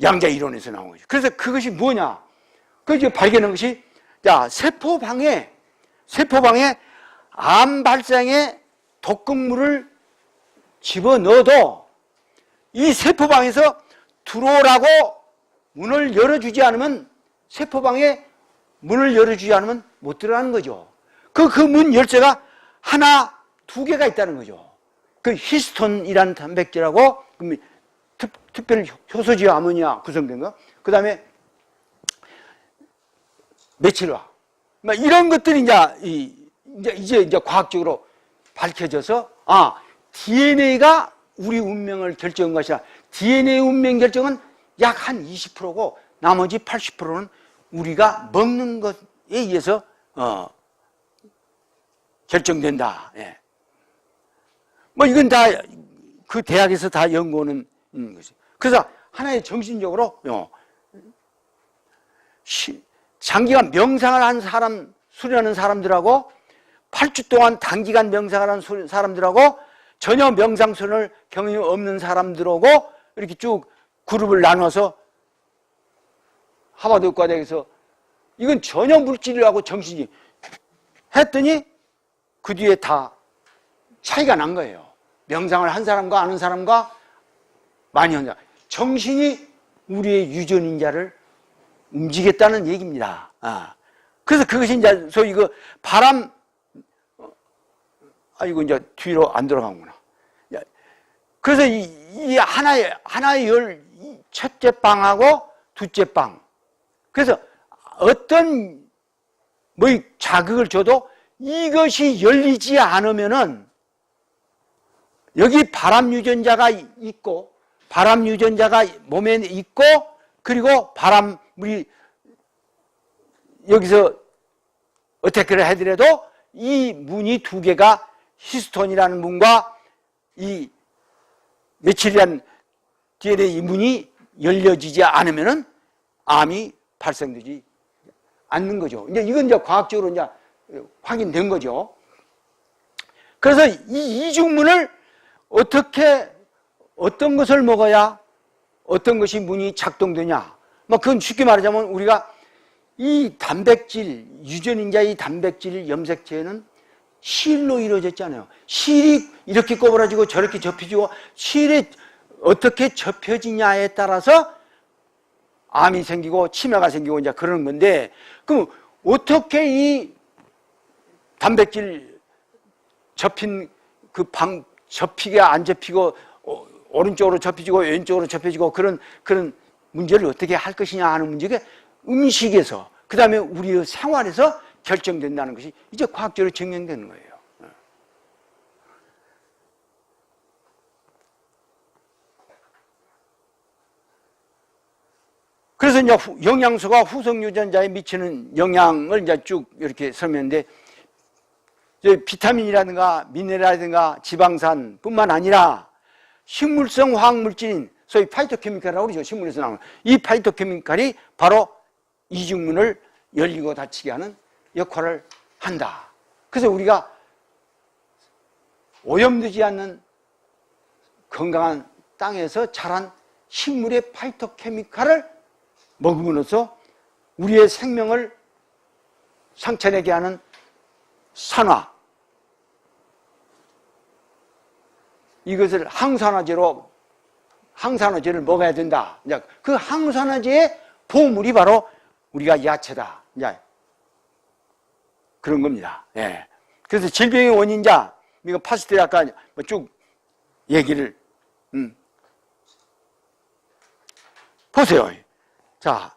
양자 이론에서 나온 거죠. 그래서 그것이 뭐냐? 그 이제 발견한 것이 자, 세포방에 암 발생의 독극물을 집어넣어도 이 세포방에서 들어오라고 문을 열어주지 않으면, 세포방에 문을 열어주지 않으면 못 들어가는 거죠. 그 문 열쇠가 하나, 두 개가 있다는 거죠. 그 히스톤이라는 단백질하고 특별 효소지와 아모니아 구성된 거, 그 다음에 메칠화, 이런 것들이 이제 과학적으로 밝혀져서, DNA가 우리 운명을 결정한 것이라, DNA 운명 결정은 약 한 20%고 나머지 80%는 우리가 먹는 것에 의해서 결정된다. 예. 이건 다 그 대학에서 다 연구하는 것이. 그래서 하나의 정신적으로 장기간 명상을 한 사람, 수련하는 사람들하고 8주 동안 단기간 명상을 한 사람들하고 전혀 명상 수련을 경험이 없는 사람들하고 이렇게 쭉 그룹을 나눠서 하버드 의과대학에서 이건 전혀 물질이라고 정신이 했더니 그 뒤에 다 차이가 난 거예요. 명상을 한 사람과 아는 사람과 많이 한 사람. 정신이 우리의 유전인자를 움직였다는 얘기입니다. 그래서 그것이 이제 소위 이제 뒤로 안 돌아가는구나. 그래서 이 하나의 첫째 빵하고 둘째 빵. 그래서 어떤 자극을 줘도 이것이 열리지 않으면은 여기 바람 유전자가 있고, 바람 유전자가 몸에 있고, 그리고 바람물이 여기서 어택을 해더라도 이 문이 두 개가 히스톤이라는 문과 이 메칠이라는 DNA 이 문이 열려지지 않으면은 암이 발생되지 않는 거죠. 이건 과학적으로 확인된 거죠. 그래서 이 이중문을 어떤 것을 먹어야 어떤 것이 문이 작동되냐. 그건 쉽게 말하자면 우리가 이 단백질, 유전인자의 단백질 염색체는 실로 이루어졌잖아요. 실이 이렇게 꼬부라지고 저렇게 접혀지고, 실이 어떻게 접혀지냐에 따라서 암이 생기고 치매가 생기고 이제 그러는 건데, 그럼 어떻게 이 단백질 접힌 접히게 안 접히고 오른쪽으로 접혀지고 왼쪽으로 접혀지고 그런 문제를 어떻게 할 것이냐 하는 문제가 음식에서, 그 다음에 우리의 생활에서 결정된다는 것이 이제 과학적으로 증명되는 거예요. 그래서 이제 영양소가 후성 유전자에 미치는 영향을 이제 쭉 이렇게 설명했는데, 비타민이라든가 미네랄이라든가 지방산 뿐만 아니라 식물성 화학물질인 소위 파이토케미칼이라고 그러죠. 식물에서 나오는 이 파이토케미칼이 바로 이중문을 열리고 닫히게 하는 역할을 한다. 그래서 우리가 오염되지 않는 건강한 땅에서 자란 식물의 파이토케미칼을 먹음으로써 우리의 생명을 상처내게 하는 산화, 이것을 항산화제를 먹어야 된다. 그 항산화제의 보물이 바로 우리가 야채다. 그런 겁니다. 예. 그래서 질병의 원인자, 이거 파스텔 아까 쭉 얘기를, 보세요. 자,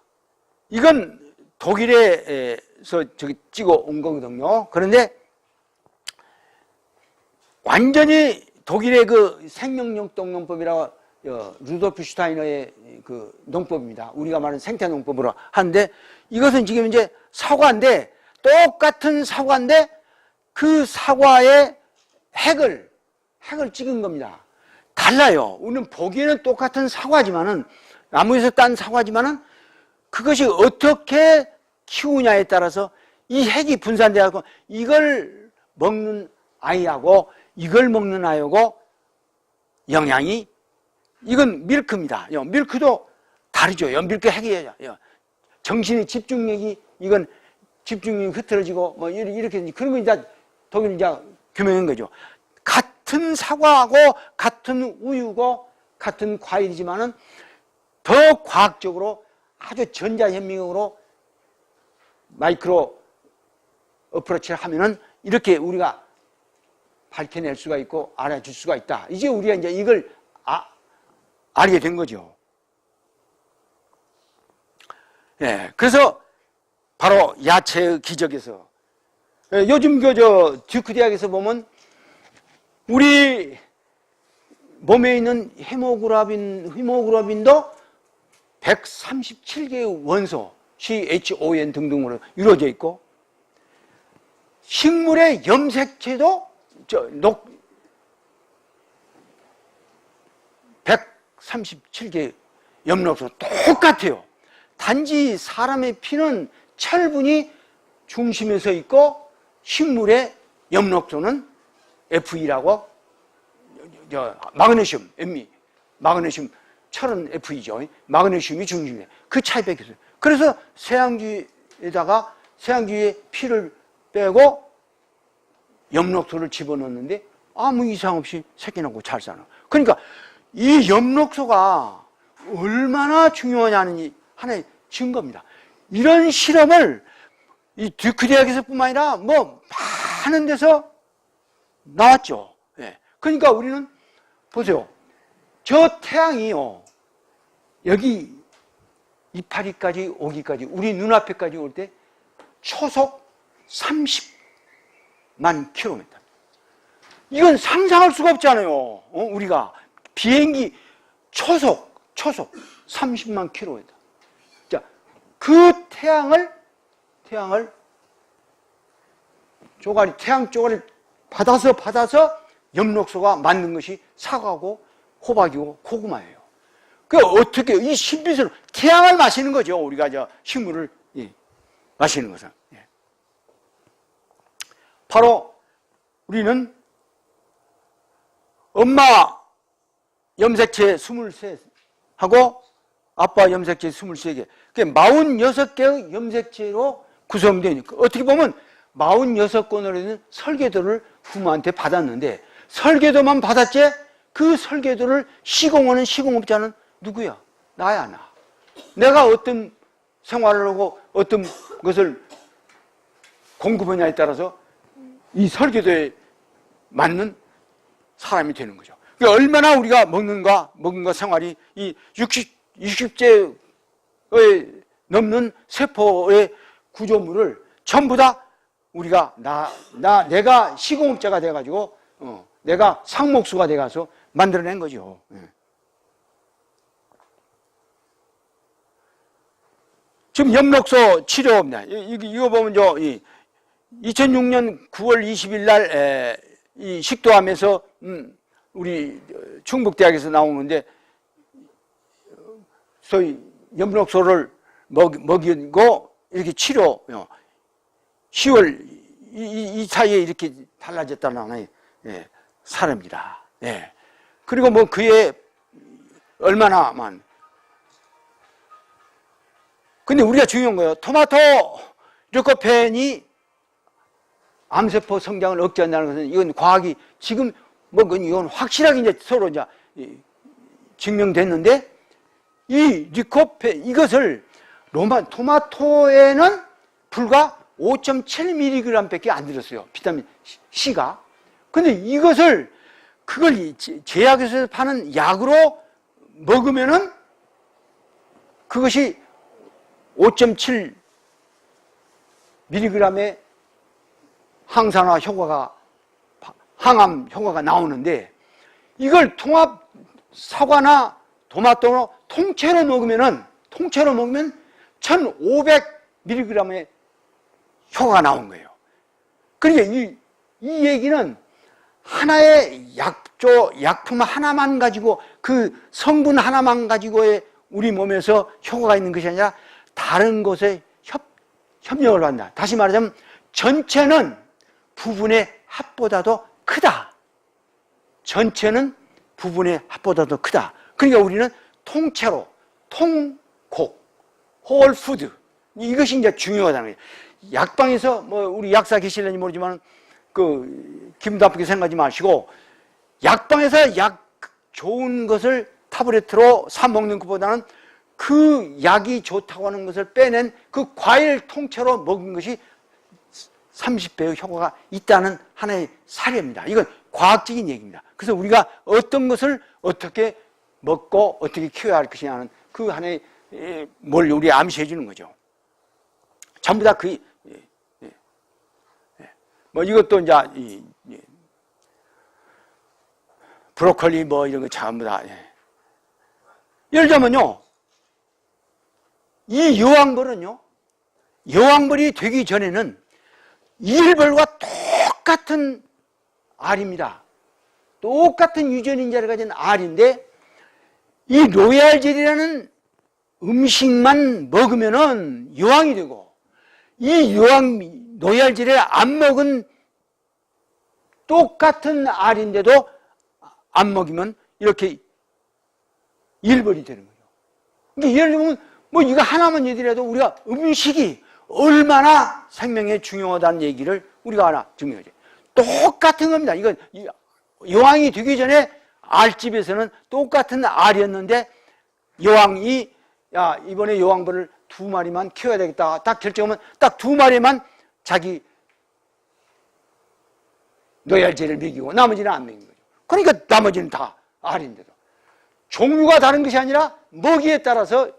이건 독일에서 찍어 온 거거든요. 그런데 완전히 독일의 그 생명용동 농법이라고 루돌프 슈타이너의 그 농법입니다. 우리가 말하는 생태 농법으로 하는데, 이것은 지금 이제 사과인데, 똑같은 사과인데 그 사과의 핵을 찍은 겁니다. 달라요. 우리는 보기에는 똑같은 사과지만은, 나무에서 딴 사과지만은 그것이 어떻게 키우냐에 따라서 이 핵이 분산되어서 이걸 먹는 아이하고 이걸 먹는 아이하고 영양이, 이건 밀크입니다. 밀크도 다르죠. 밀크 핵이에요. 정신의 집중력이, 이건 집중력이 흐트러지고 뭐 이렇게 그런 거 이제 독일 이제 규명한 거죠. 같은 사과하고 같은 우유고 같은 과일이지만은 더 과학적으로 아주 전자현미경으로 마이크로 어프로치를 하면은 이렇게 우리가 밝혀낼 수가 있고 알아줄 수가 있다. 이제 우리가 이제 이걸 알게 된 거죠. 예, 그래서 바로 야채의 기적에서 요즘 듀크 대학에서 보면 우리 몸에 있는 히모글로빈도 137개의 원소, CHON 등등으로 이루어져 있고 식물의 염색체도 137개의 염록소 똑같아요. 단지 사람의 피는 철분이 중심에 서 있고 식물의 염록소는 Fe라고 마그네슘, M, 마그네슘, 철은 F이죠. 마그네슘이 중심이에요. 그 차이밖에 없어요. 그래서 세양주에다가 세양주에 피를 빼고 염록소를 집어넣는데 아무 이상 없이 새끼 낳고 잘 사는. 그러니까 이 염록소가 얼마나 중요하냐는 하나의 증거입니다. 이런 실험을 이 듀크 대학에서뿐만 아니라 뭐 많은 데서 나왔죠. 예. 그러니까 우리는 보세요. 저 태양이요. 여기 이파리까지 오기까지 우리 눈앞에까지 올 때 초속 30만 킬로미터. 이건 상상할 수가 없잖아요. 우리가 비행기 초속 30만 킬로미터. 자, 그 태양 쪼가리 받아서 염록소가 만든 것이 사과고 호박이고 고구마예요. 그 어떻게 이 신비스러운 태양을 마시는 거죠. 우리가 식물을 마시는 것은. 바로 우리는 엄마 염색체 23하고 아빠 염색체 23개. 그게 46개의 염색체로 구성되어 있는. 어떻게 보면 46건으로 있는 설계도를 부모한테 받았는데 설계도만 받았지 그 설계도를 시공하는 시공업자는 누구야? 나야, 나. 내가 어떤 생활을 하고 어떤 것을 공급하냐에 따라서 이 설계도에 맞는 사람이 되는 거죠. 그러니까 얼마나 우리가 먹는 거 생활이 이 60제 넘는 세포의 구조물을 전부 다 우리가 내가 시공업자가 돼가지고 내가 상목수가 돼가서 만들어낸 거죠. 지금 염록소 치료입니다. 이거 보면 2006년 9월 20일 날 이 식도암에서 우리 충북대학에서 나오는데 소위 염록소를 먹이고 이렇게 치료 10월 이 사이에 이렇게 달라졌다는 하나의 사람이다. 그리고 뭐 그에 얼마나만 근데 우리가 중요한 거예요. 토마토 류코펜이 암세포 성장을 억제한다는 것은 이건 과학이 지금 뭐 이건 확실하게 이제 서로 이제 증명됐는데 이 류코펜 이것을 토마토에는 불과 5.7mg밖에 안 들었어요. 비타민 C가. 근데 이것을 그걸 제약회사에서 파는 약으로 먹으면은 그것이 5.7mg의 항산화 효과가 항암 효과가 나오는데 이걸 사과나 토마토로 통째로 먹으면 1,500mg의 효과가 나온 거예요. 그러니까 이 얘기는 하나의 약품 하나만 가지고 그 성분 하나만 가지고의 우리 몸에서 효과가 있는 것이 아니라 다른 곳에 협력을 한다. 다시 말하자면 전체는 부분의 합보다도 크다. 전체는 부분의 합보다도 크다. 그러니까 우리는 통째로 통곡 홀푸드 이것이 이제 중요하다는 거예요. 약방에서 뭐 우리 약사 계실는지 모르지만 그 기분 나쁘게 생각하지 마시고 약방에서 약 좋은 것을 타브레트로 사 먹는 것보다는 그 약이 좋다고 하는 것을 빼낸 그 과일 통째로 먹은 것이 30배의 효과가 있다는 하나의 사례입니다. 이건 과학적인 얘기입니다. 그래서 우리가 어떤 것을 어떻게 먹고 어떻게 키워야 할 것이냐는 그 하나의 뭘 우리 암시해 주는 거죠. 전부 다 뭐 이것도 이제 브로콜리 뭐 이런 거 전부 다. 예를 들면요, 이 여왕벌이 되기 전에는 일벌과 똑같은 알입니다. 똑같은 유전인자를 가진 알인데 이 로얄젤이라는 음식만 먹으면은 여왕이 되고 이 로얄젤을 안 먹은 똑같은 알인데도 안 먹이면 이렇게 일벌이 되는 거예요. 그러니까 예를 들면 뭐 이거 하나만 얘기라도 우리가 음식이 얼마나 생명에 중요하다는 얘기를 우리가 하나 증명하죠. 똑같은 겁니다. 이건 여왕이 되기 전에 알집에서는 똑같은 알이었는데 여왕이 야 이번에 여왕벌을 2마리만 키워야 되겠다 딱 결정하면 딱 2마리만 자기 노얄제를 먹이고 나머지는 안 먹이는 거죠. 그러니까 나머지는 다 알인데도 종류가 다른 것이 아니라 먹이에 따라서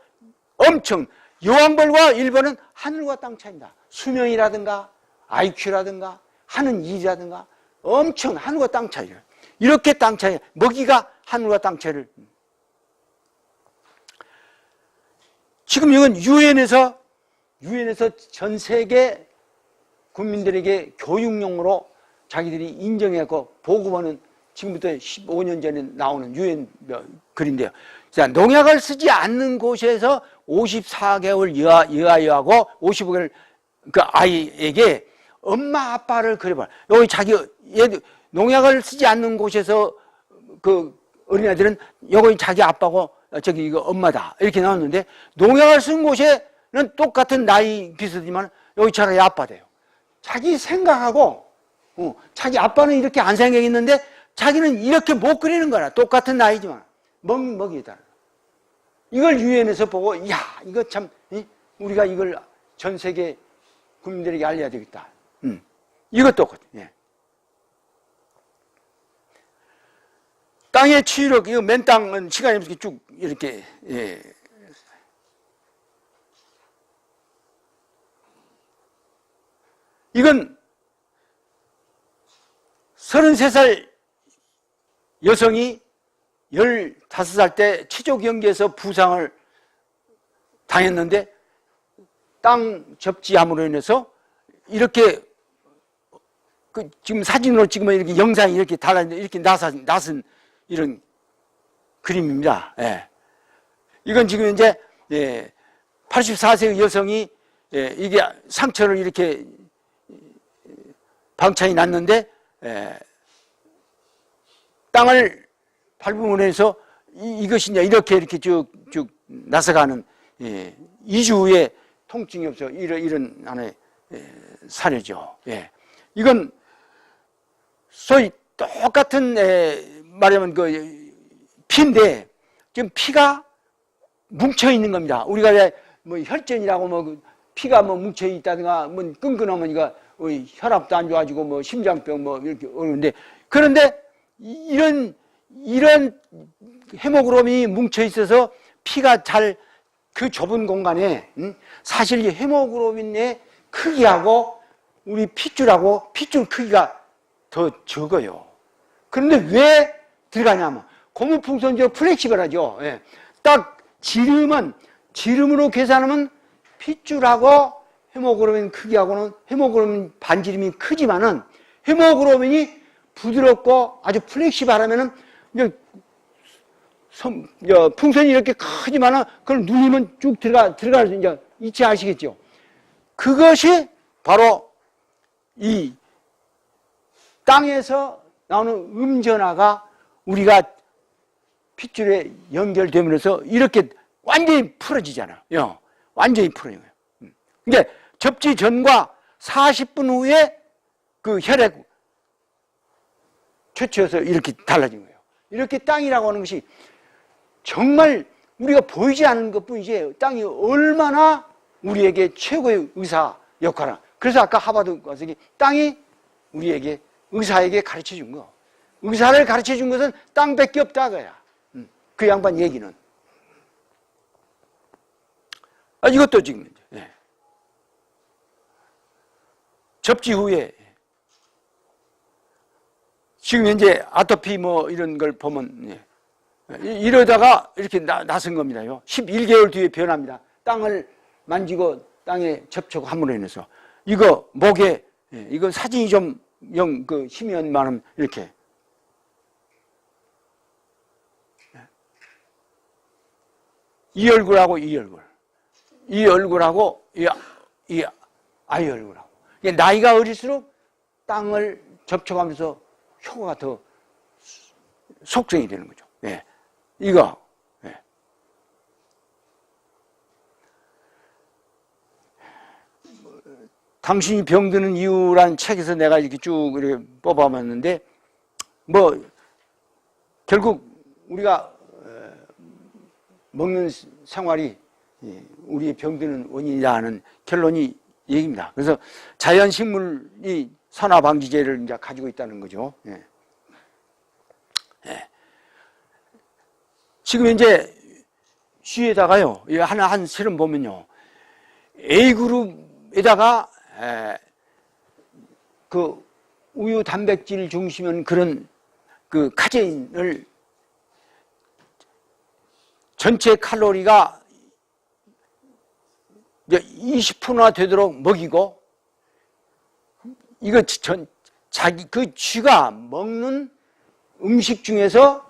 엄청 여왕벌과 일벌은 하늘과 땅 차이입니다. 수명이라든가 IQ라든가 하는 일이라든가 엄청 하늘과 땅 차이예요. 이렇게 땅 차이, 먹이가 하늘과 땅 차이를. 지금 이건 유엔에서 전 세계 국민들에게 교육용으로 자기들이 인정해서 보고하는 지금부터 15년 전에 나오는 유엔 글인데요. 자, 농약을 쓰지 않는 곳에서 54개월 여아여하고 55개월 그 아이에게 엄마 아빠를 그려봐. 여기 자기 얘도 농약을 쓰지 않는 곳에서 그 어린아이들은 여기 자기 아빠고 저기 이거 엄마다 이렇게 나왔는데 농약을 쓴 곳에는 똑같은 나이 비슷하지만 여기 차라리 아빠 돼요. 자기 생각하고 자기 아빠는 이렇게 안 생각했는데 자기는 이렇게 못 그리는 거야. 똑같은 나이지만 먹이에 따라. 이걸 유엔에서 보고 야 이거 참 우리가 이걸 전 세계 국민들에게 알려야 되겠다. 이것도 똑같아. 예. 땅의 치유력, 이거 맨 땅은 시간이 없이 쭉 이렇게, 예. 이건 33살 여성이 15살 때 치조 경기에서 부상을 당했는데 땅 접지함으로 인해서 이렇게 지금 사진으로 찍으면 이렇게 영상이 이렇게 달라지는데 이렇게 나선 이런 그림입니다. 예. 이건 지금 이제 84세 여성이 이게 상처를 이렇게 방창이 났는데 땅을 밟음으로 해서 이것이 이제 이렇게 쭉 나서가는 2주 후에 통증이 없어 이런 하나의 사례죠. 예. 이건 소위 똑같은 말하면 그 피인데 지금 피가 뭉쳐 있는 겁니다. 우리가 왜 뭐 혈전이라고 뭐 피가 뭐 뭉쳐 있다든가 뭐 끈끈하면 이거 혈압도 안 좋아지고 뭐 심장병 뭐 이렇게 오는데 그런데 이런 헤모그로빈이 뭉쳐 있어서 피가 잘 그 좁은 공간에 사실 이 헤모그로빈의 크기하고 우리 핏줄하고 핏줄 크기가 더 적어요. 그런데 왜 들어가냐면 고무풍선적 플렉시블하죠. 예. 딱 지름으로 계산하면 핏줄하고 헤모그로빈 크기하고는 헤모그로빈 반지름이 크지만은 헤모그로빈이 부드럽고 아주 플렉시블하면은 이제 풍선이 이렇게 크지만은 그걸 누르면 쭉 들어갈 수 이제 이치 아시겠죠? 그것이 바로 이 땅에서 나오는 음전화가 우리가 핏줄에 연결되면서 이렇게 완전히 풀어지잖아요. 완전히 풀어져요. 그러니까 접지 전과 40분 후에 그 혈액 채취해서 이렇게 달라진 거예요. 이렇게 땅이라고 하는 것이 정말 우리가 보이지 않는 것 뿐이지 땅이 얼마나 우리에게 최고의 의사 역할을. 그래서 아까 하버드 가서 땅이 우리에게 의사에게 가르쳐 준 거. 의사를 가르쳐 준 것은 땅밖에 없다 그야. 그 양반 얘기는. 이것도 지금 접지 후에 지금 현재 아토피 뭐 이런 걸 보면 이러다가 이렇게 나선 겁니다요. 11개월 뒤에 변합니다. 땅을 만지고 땅에 접촉함으로 인해서 이거 목에 이거 사진이 좀 영 그 희미한만은 이렇게 이 얼굴하고 이 얼굴, 이 얼굴하고 이 아이 얼굴하고 나이가 어릴수록 땅을 접촉하면서 혀가 더 속성이 되는 거죠. 예. 이거. 예. 당신이 병드는 이유란 책에서 내가 이렇게 쭉 이렇게 뽑아봤는데, 뭐, 결국 우리가 먹는 생활이 우리의 병드는 원인이라는 결론이 얘기입니다. 그래서 자연식물이 산화방지제를 이제 가지고 있다는 거죠. 예. 예. 지금 이제 쉬에다가요, 한 실험 보면요, A그룹에다가 그 우유 단백질 중심은 그런 그 카제인을 전체 칼로리가 20%나 되도록 먹이고, 이거 자기 그 쥐가 먹는 음식 중에서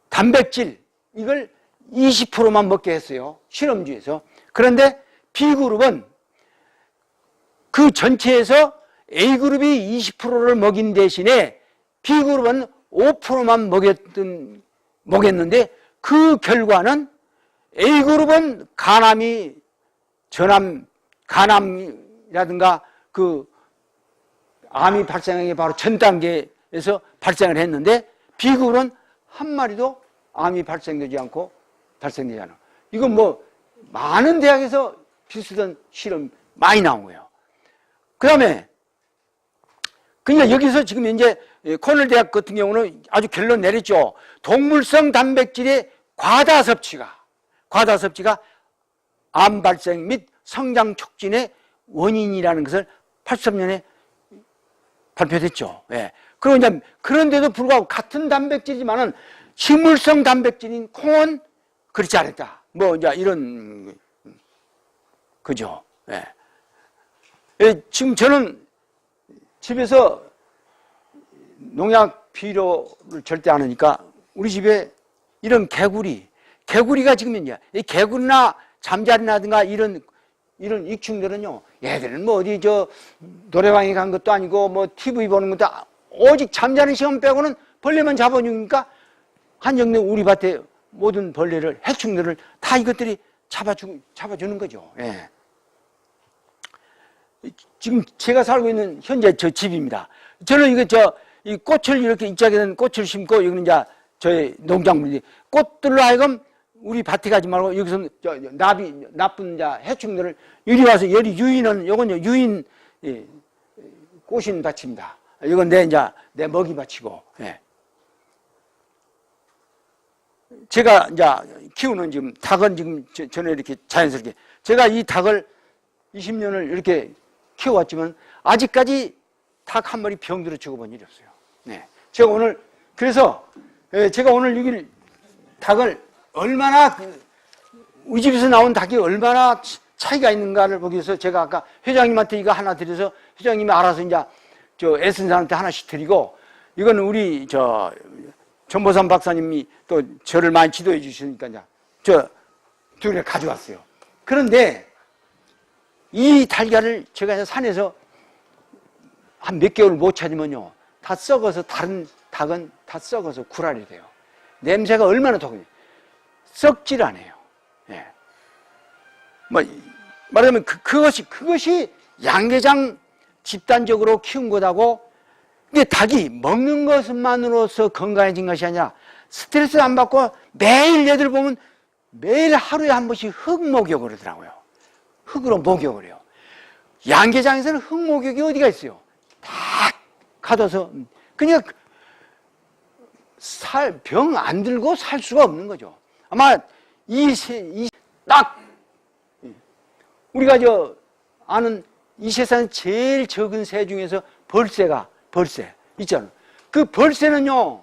단백질 이걸 20%만 먹게 했어요. 실험주에서. 그런데 B그룹은 그 전체에서 A그룹이 20%를 먹인 대신에 B그룹은 5%만 먹였는데 그 결과는 A그룹은 간암이라든가 그 암이 발생하는 게 바로 전 단계에서 발생을 했는데 B그룹은 한 마리도 암이 발생되지 않고 발생되지 않아. 이건 뭐 많은 대학에서 비슷한 실험 많이 나온 거예요. 그 다음에 그러니까 여기서 지금 이제 코넬 대학 같은 경우는 아주 결론 내렸죠. 동물성 단백질의 과다 섭취가 암 발생 및 성장 촉진의 원인이라는 것을 83년에 발표됐죠. 예. 그리고 이제 그런데도 불구하고 같은 단백질이지만은 식물성 단백질인 콩은 그렇지 않았다. 뭐 이제 이런 그죠. 예. 예, 지금 저는 집에서 농약 비료를 절대 안 하니까 우리 집에 이런 개구리가 지금 이제 이 개구리나 잠자리라든가 이런 익충들은요, 얘들은 뭐 어디 저 노래방에 간 것도 아니고 뭐 TV 보는 것도 오직 잠자는 시간 빼고는 벌레만 잡아주니까 한정된 우리 밭에 모든 벌레를 해충들을 다 이것들이 잡아주는 거죠. 예. 지금 제가 살고 있는 현재 저 집입니다. 저는 이 꽃을 이렇게 입자기는 꽃을 심고 여기는 이제 저희 농작물이 꽃들로 하여금 우리 밭에 가지 말고 여기서 나쁜 해충들을 이리 와서 여기 유인은 요건요 유인 꽃인 밭입니다. 이건 내 먹이 밭이고. 예. 제가 이제 키우는 지금 닭은 지금 전에 이렇게 자연스럽게 제가 이 닭을 20년을 이렇게 키워왔지만 아직까지 닭 한 마리 병들어 죽어본 일이 없어요. 네. 제가 오늘 여기 닭을 얼마나 우리 집에서 나온 닭이 얼마나 차이가 있는가를 보기 위해서 제가 아까 회장님한테 이거 하나 드려서 회장님이 알아서 이제 애쓴 사람한테 하나씩 드리고 이거는 우리 전보삼 박사님이 또 저를 많이 지도해 주시니까 이제 두 개를 가져왔어요. 그런데 이 달걀을 제가 산에서 한 몇 개월 못 찾으면요 다 썩어서 다른 닭은 다 썩어서 구랄이 돼요. 냄새가 얼마나 독해요. 썩질 않아요. 예. 뭐 말하자면 그것이 양계장 집단적으로 키운 거다고. 근데 닭이 먹는 것만으로서 건강해진 것이 아니라 스트레스 안 받고 매일 얘들 보면 매일 하루에 한 번씩 흙 목욕을 하더라고요. 흙으로 목욕을 해요. 양계장에서는 흙 목욕이 어디가 있어요? 다 가둬서. 그러니까 병 안 들고 살 수가 없는 거죠. 아마 딱 우리가 아는 이 세상 제일 적은 새 중에서 벌새 있잖아요. 그 벌새는요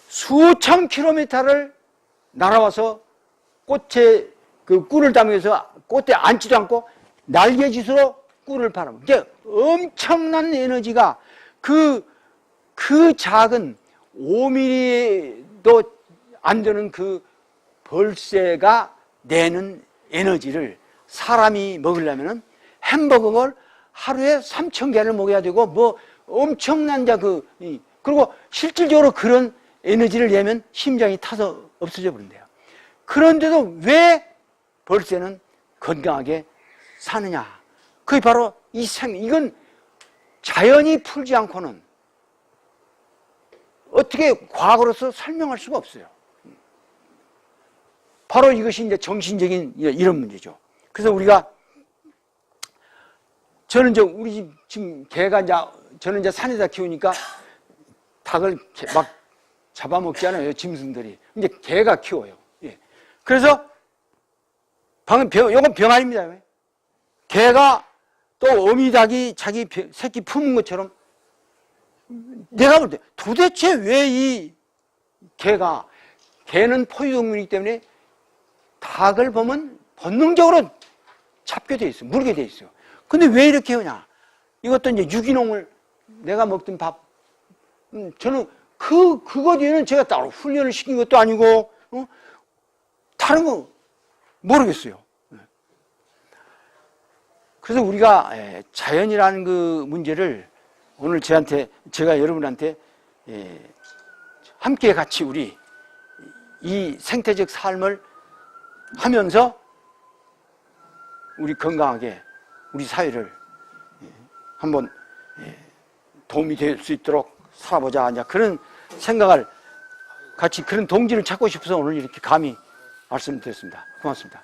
수천 킬로미터를 날아와서 꽃에 그 꿀을 담으면서 꽃에 앉지도 않고 날개짓으로 꿀을 팔아먹어요. 이게 엄청난 에너지가 그 작은 5mm도 안 되는 그 벌새가 내는 에너지를 사람이 먹으려면은 햄버거를 하루에 3,000개를 먹어야 되고 뭐 엄청난 그리고 실질적으로 그런 에너지를 내면 심장이 타서 없어져 버린대요. 그런데도 왜 벌새는 건강하게 사느냐? 그게 바로 이건 자연이 풀지 않고는 어떻게 과학으로서 설명할 수가 없어요. 바로 이것이 이제 정신적인 이런 문제죠. 그래서 저는 우리 집 지금 개가 저는 이제 산에다 키우니까 닭을 막 잡아먹잖아요, 짐승들이. 이제 개가 키워요. 예. 그래서 요건 병아리입니다. 개가 또 어미닭이 자기 새끼 품은 것처럼 내가 볼 때 도대체 왜 이 개는 포유동물이기 때문에 닭을 보면 본능적으로 잡게 돼 있어요. 물게 돼 있어요. 근데 왜 이렇게 하냐? 이것도 이제 유기농을 내가 먹던 밥. 저는 그거 뒤에는 제가 따로 훈련을 시킨 것도 아니고, 다른 거 모르겠어요. 그래서 우리가 자연이라는 그 문제를 오늘 제가 여러분한테 함께 같이 우리 이 생태적 삶을 하면서 우리 건강하게 우리 사회를 한번 도움이 될 수 있도록 살아보자. 이제 그런 생각을 같이 그런 동지를 찾고 싶어서 오늘 이렇게 감히 말씀드렸습니다. 고맙습니다.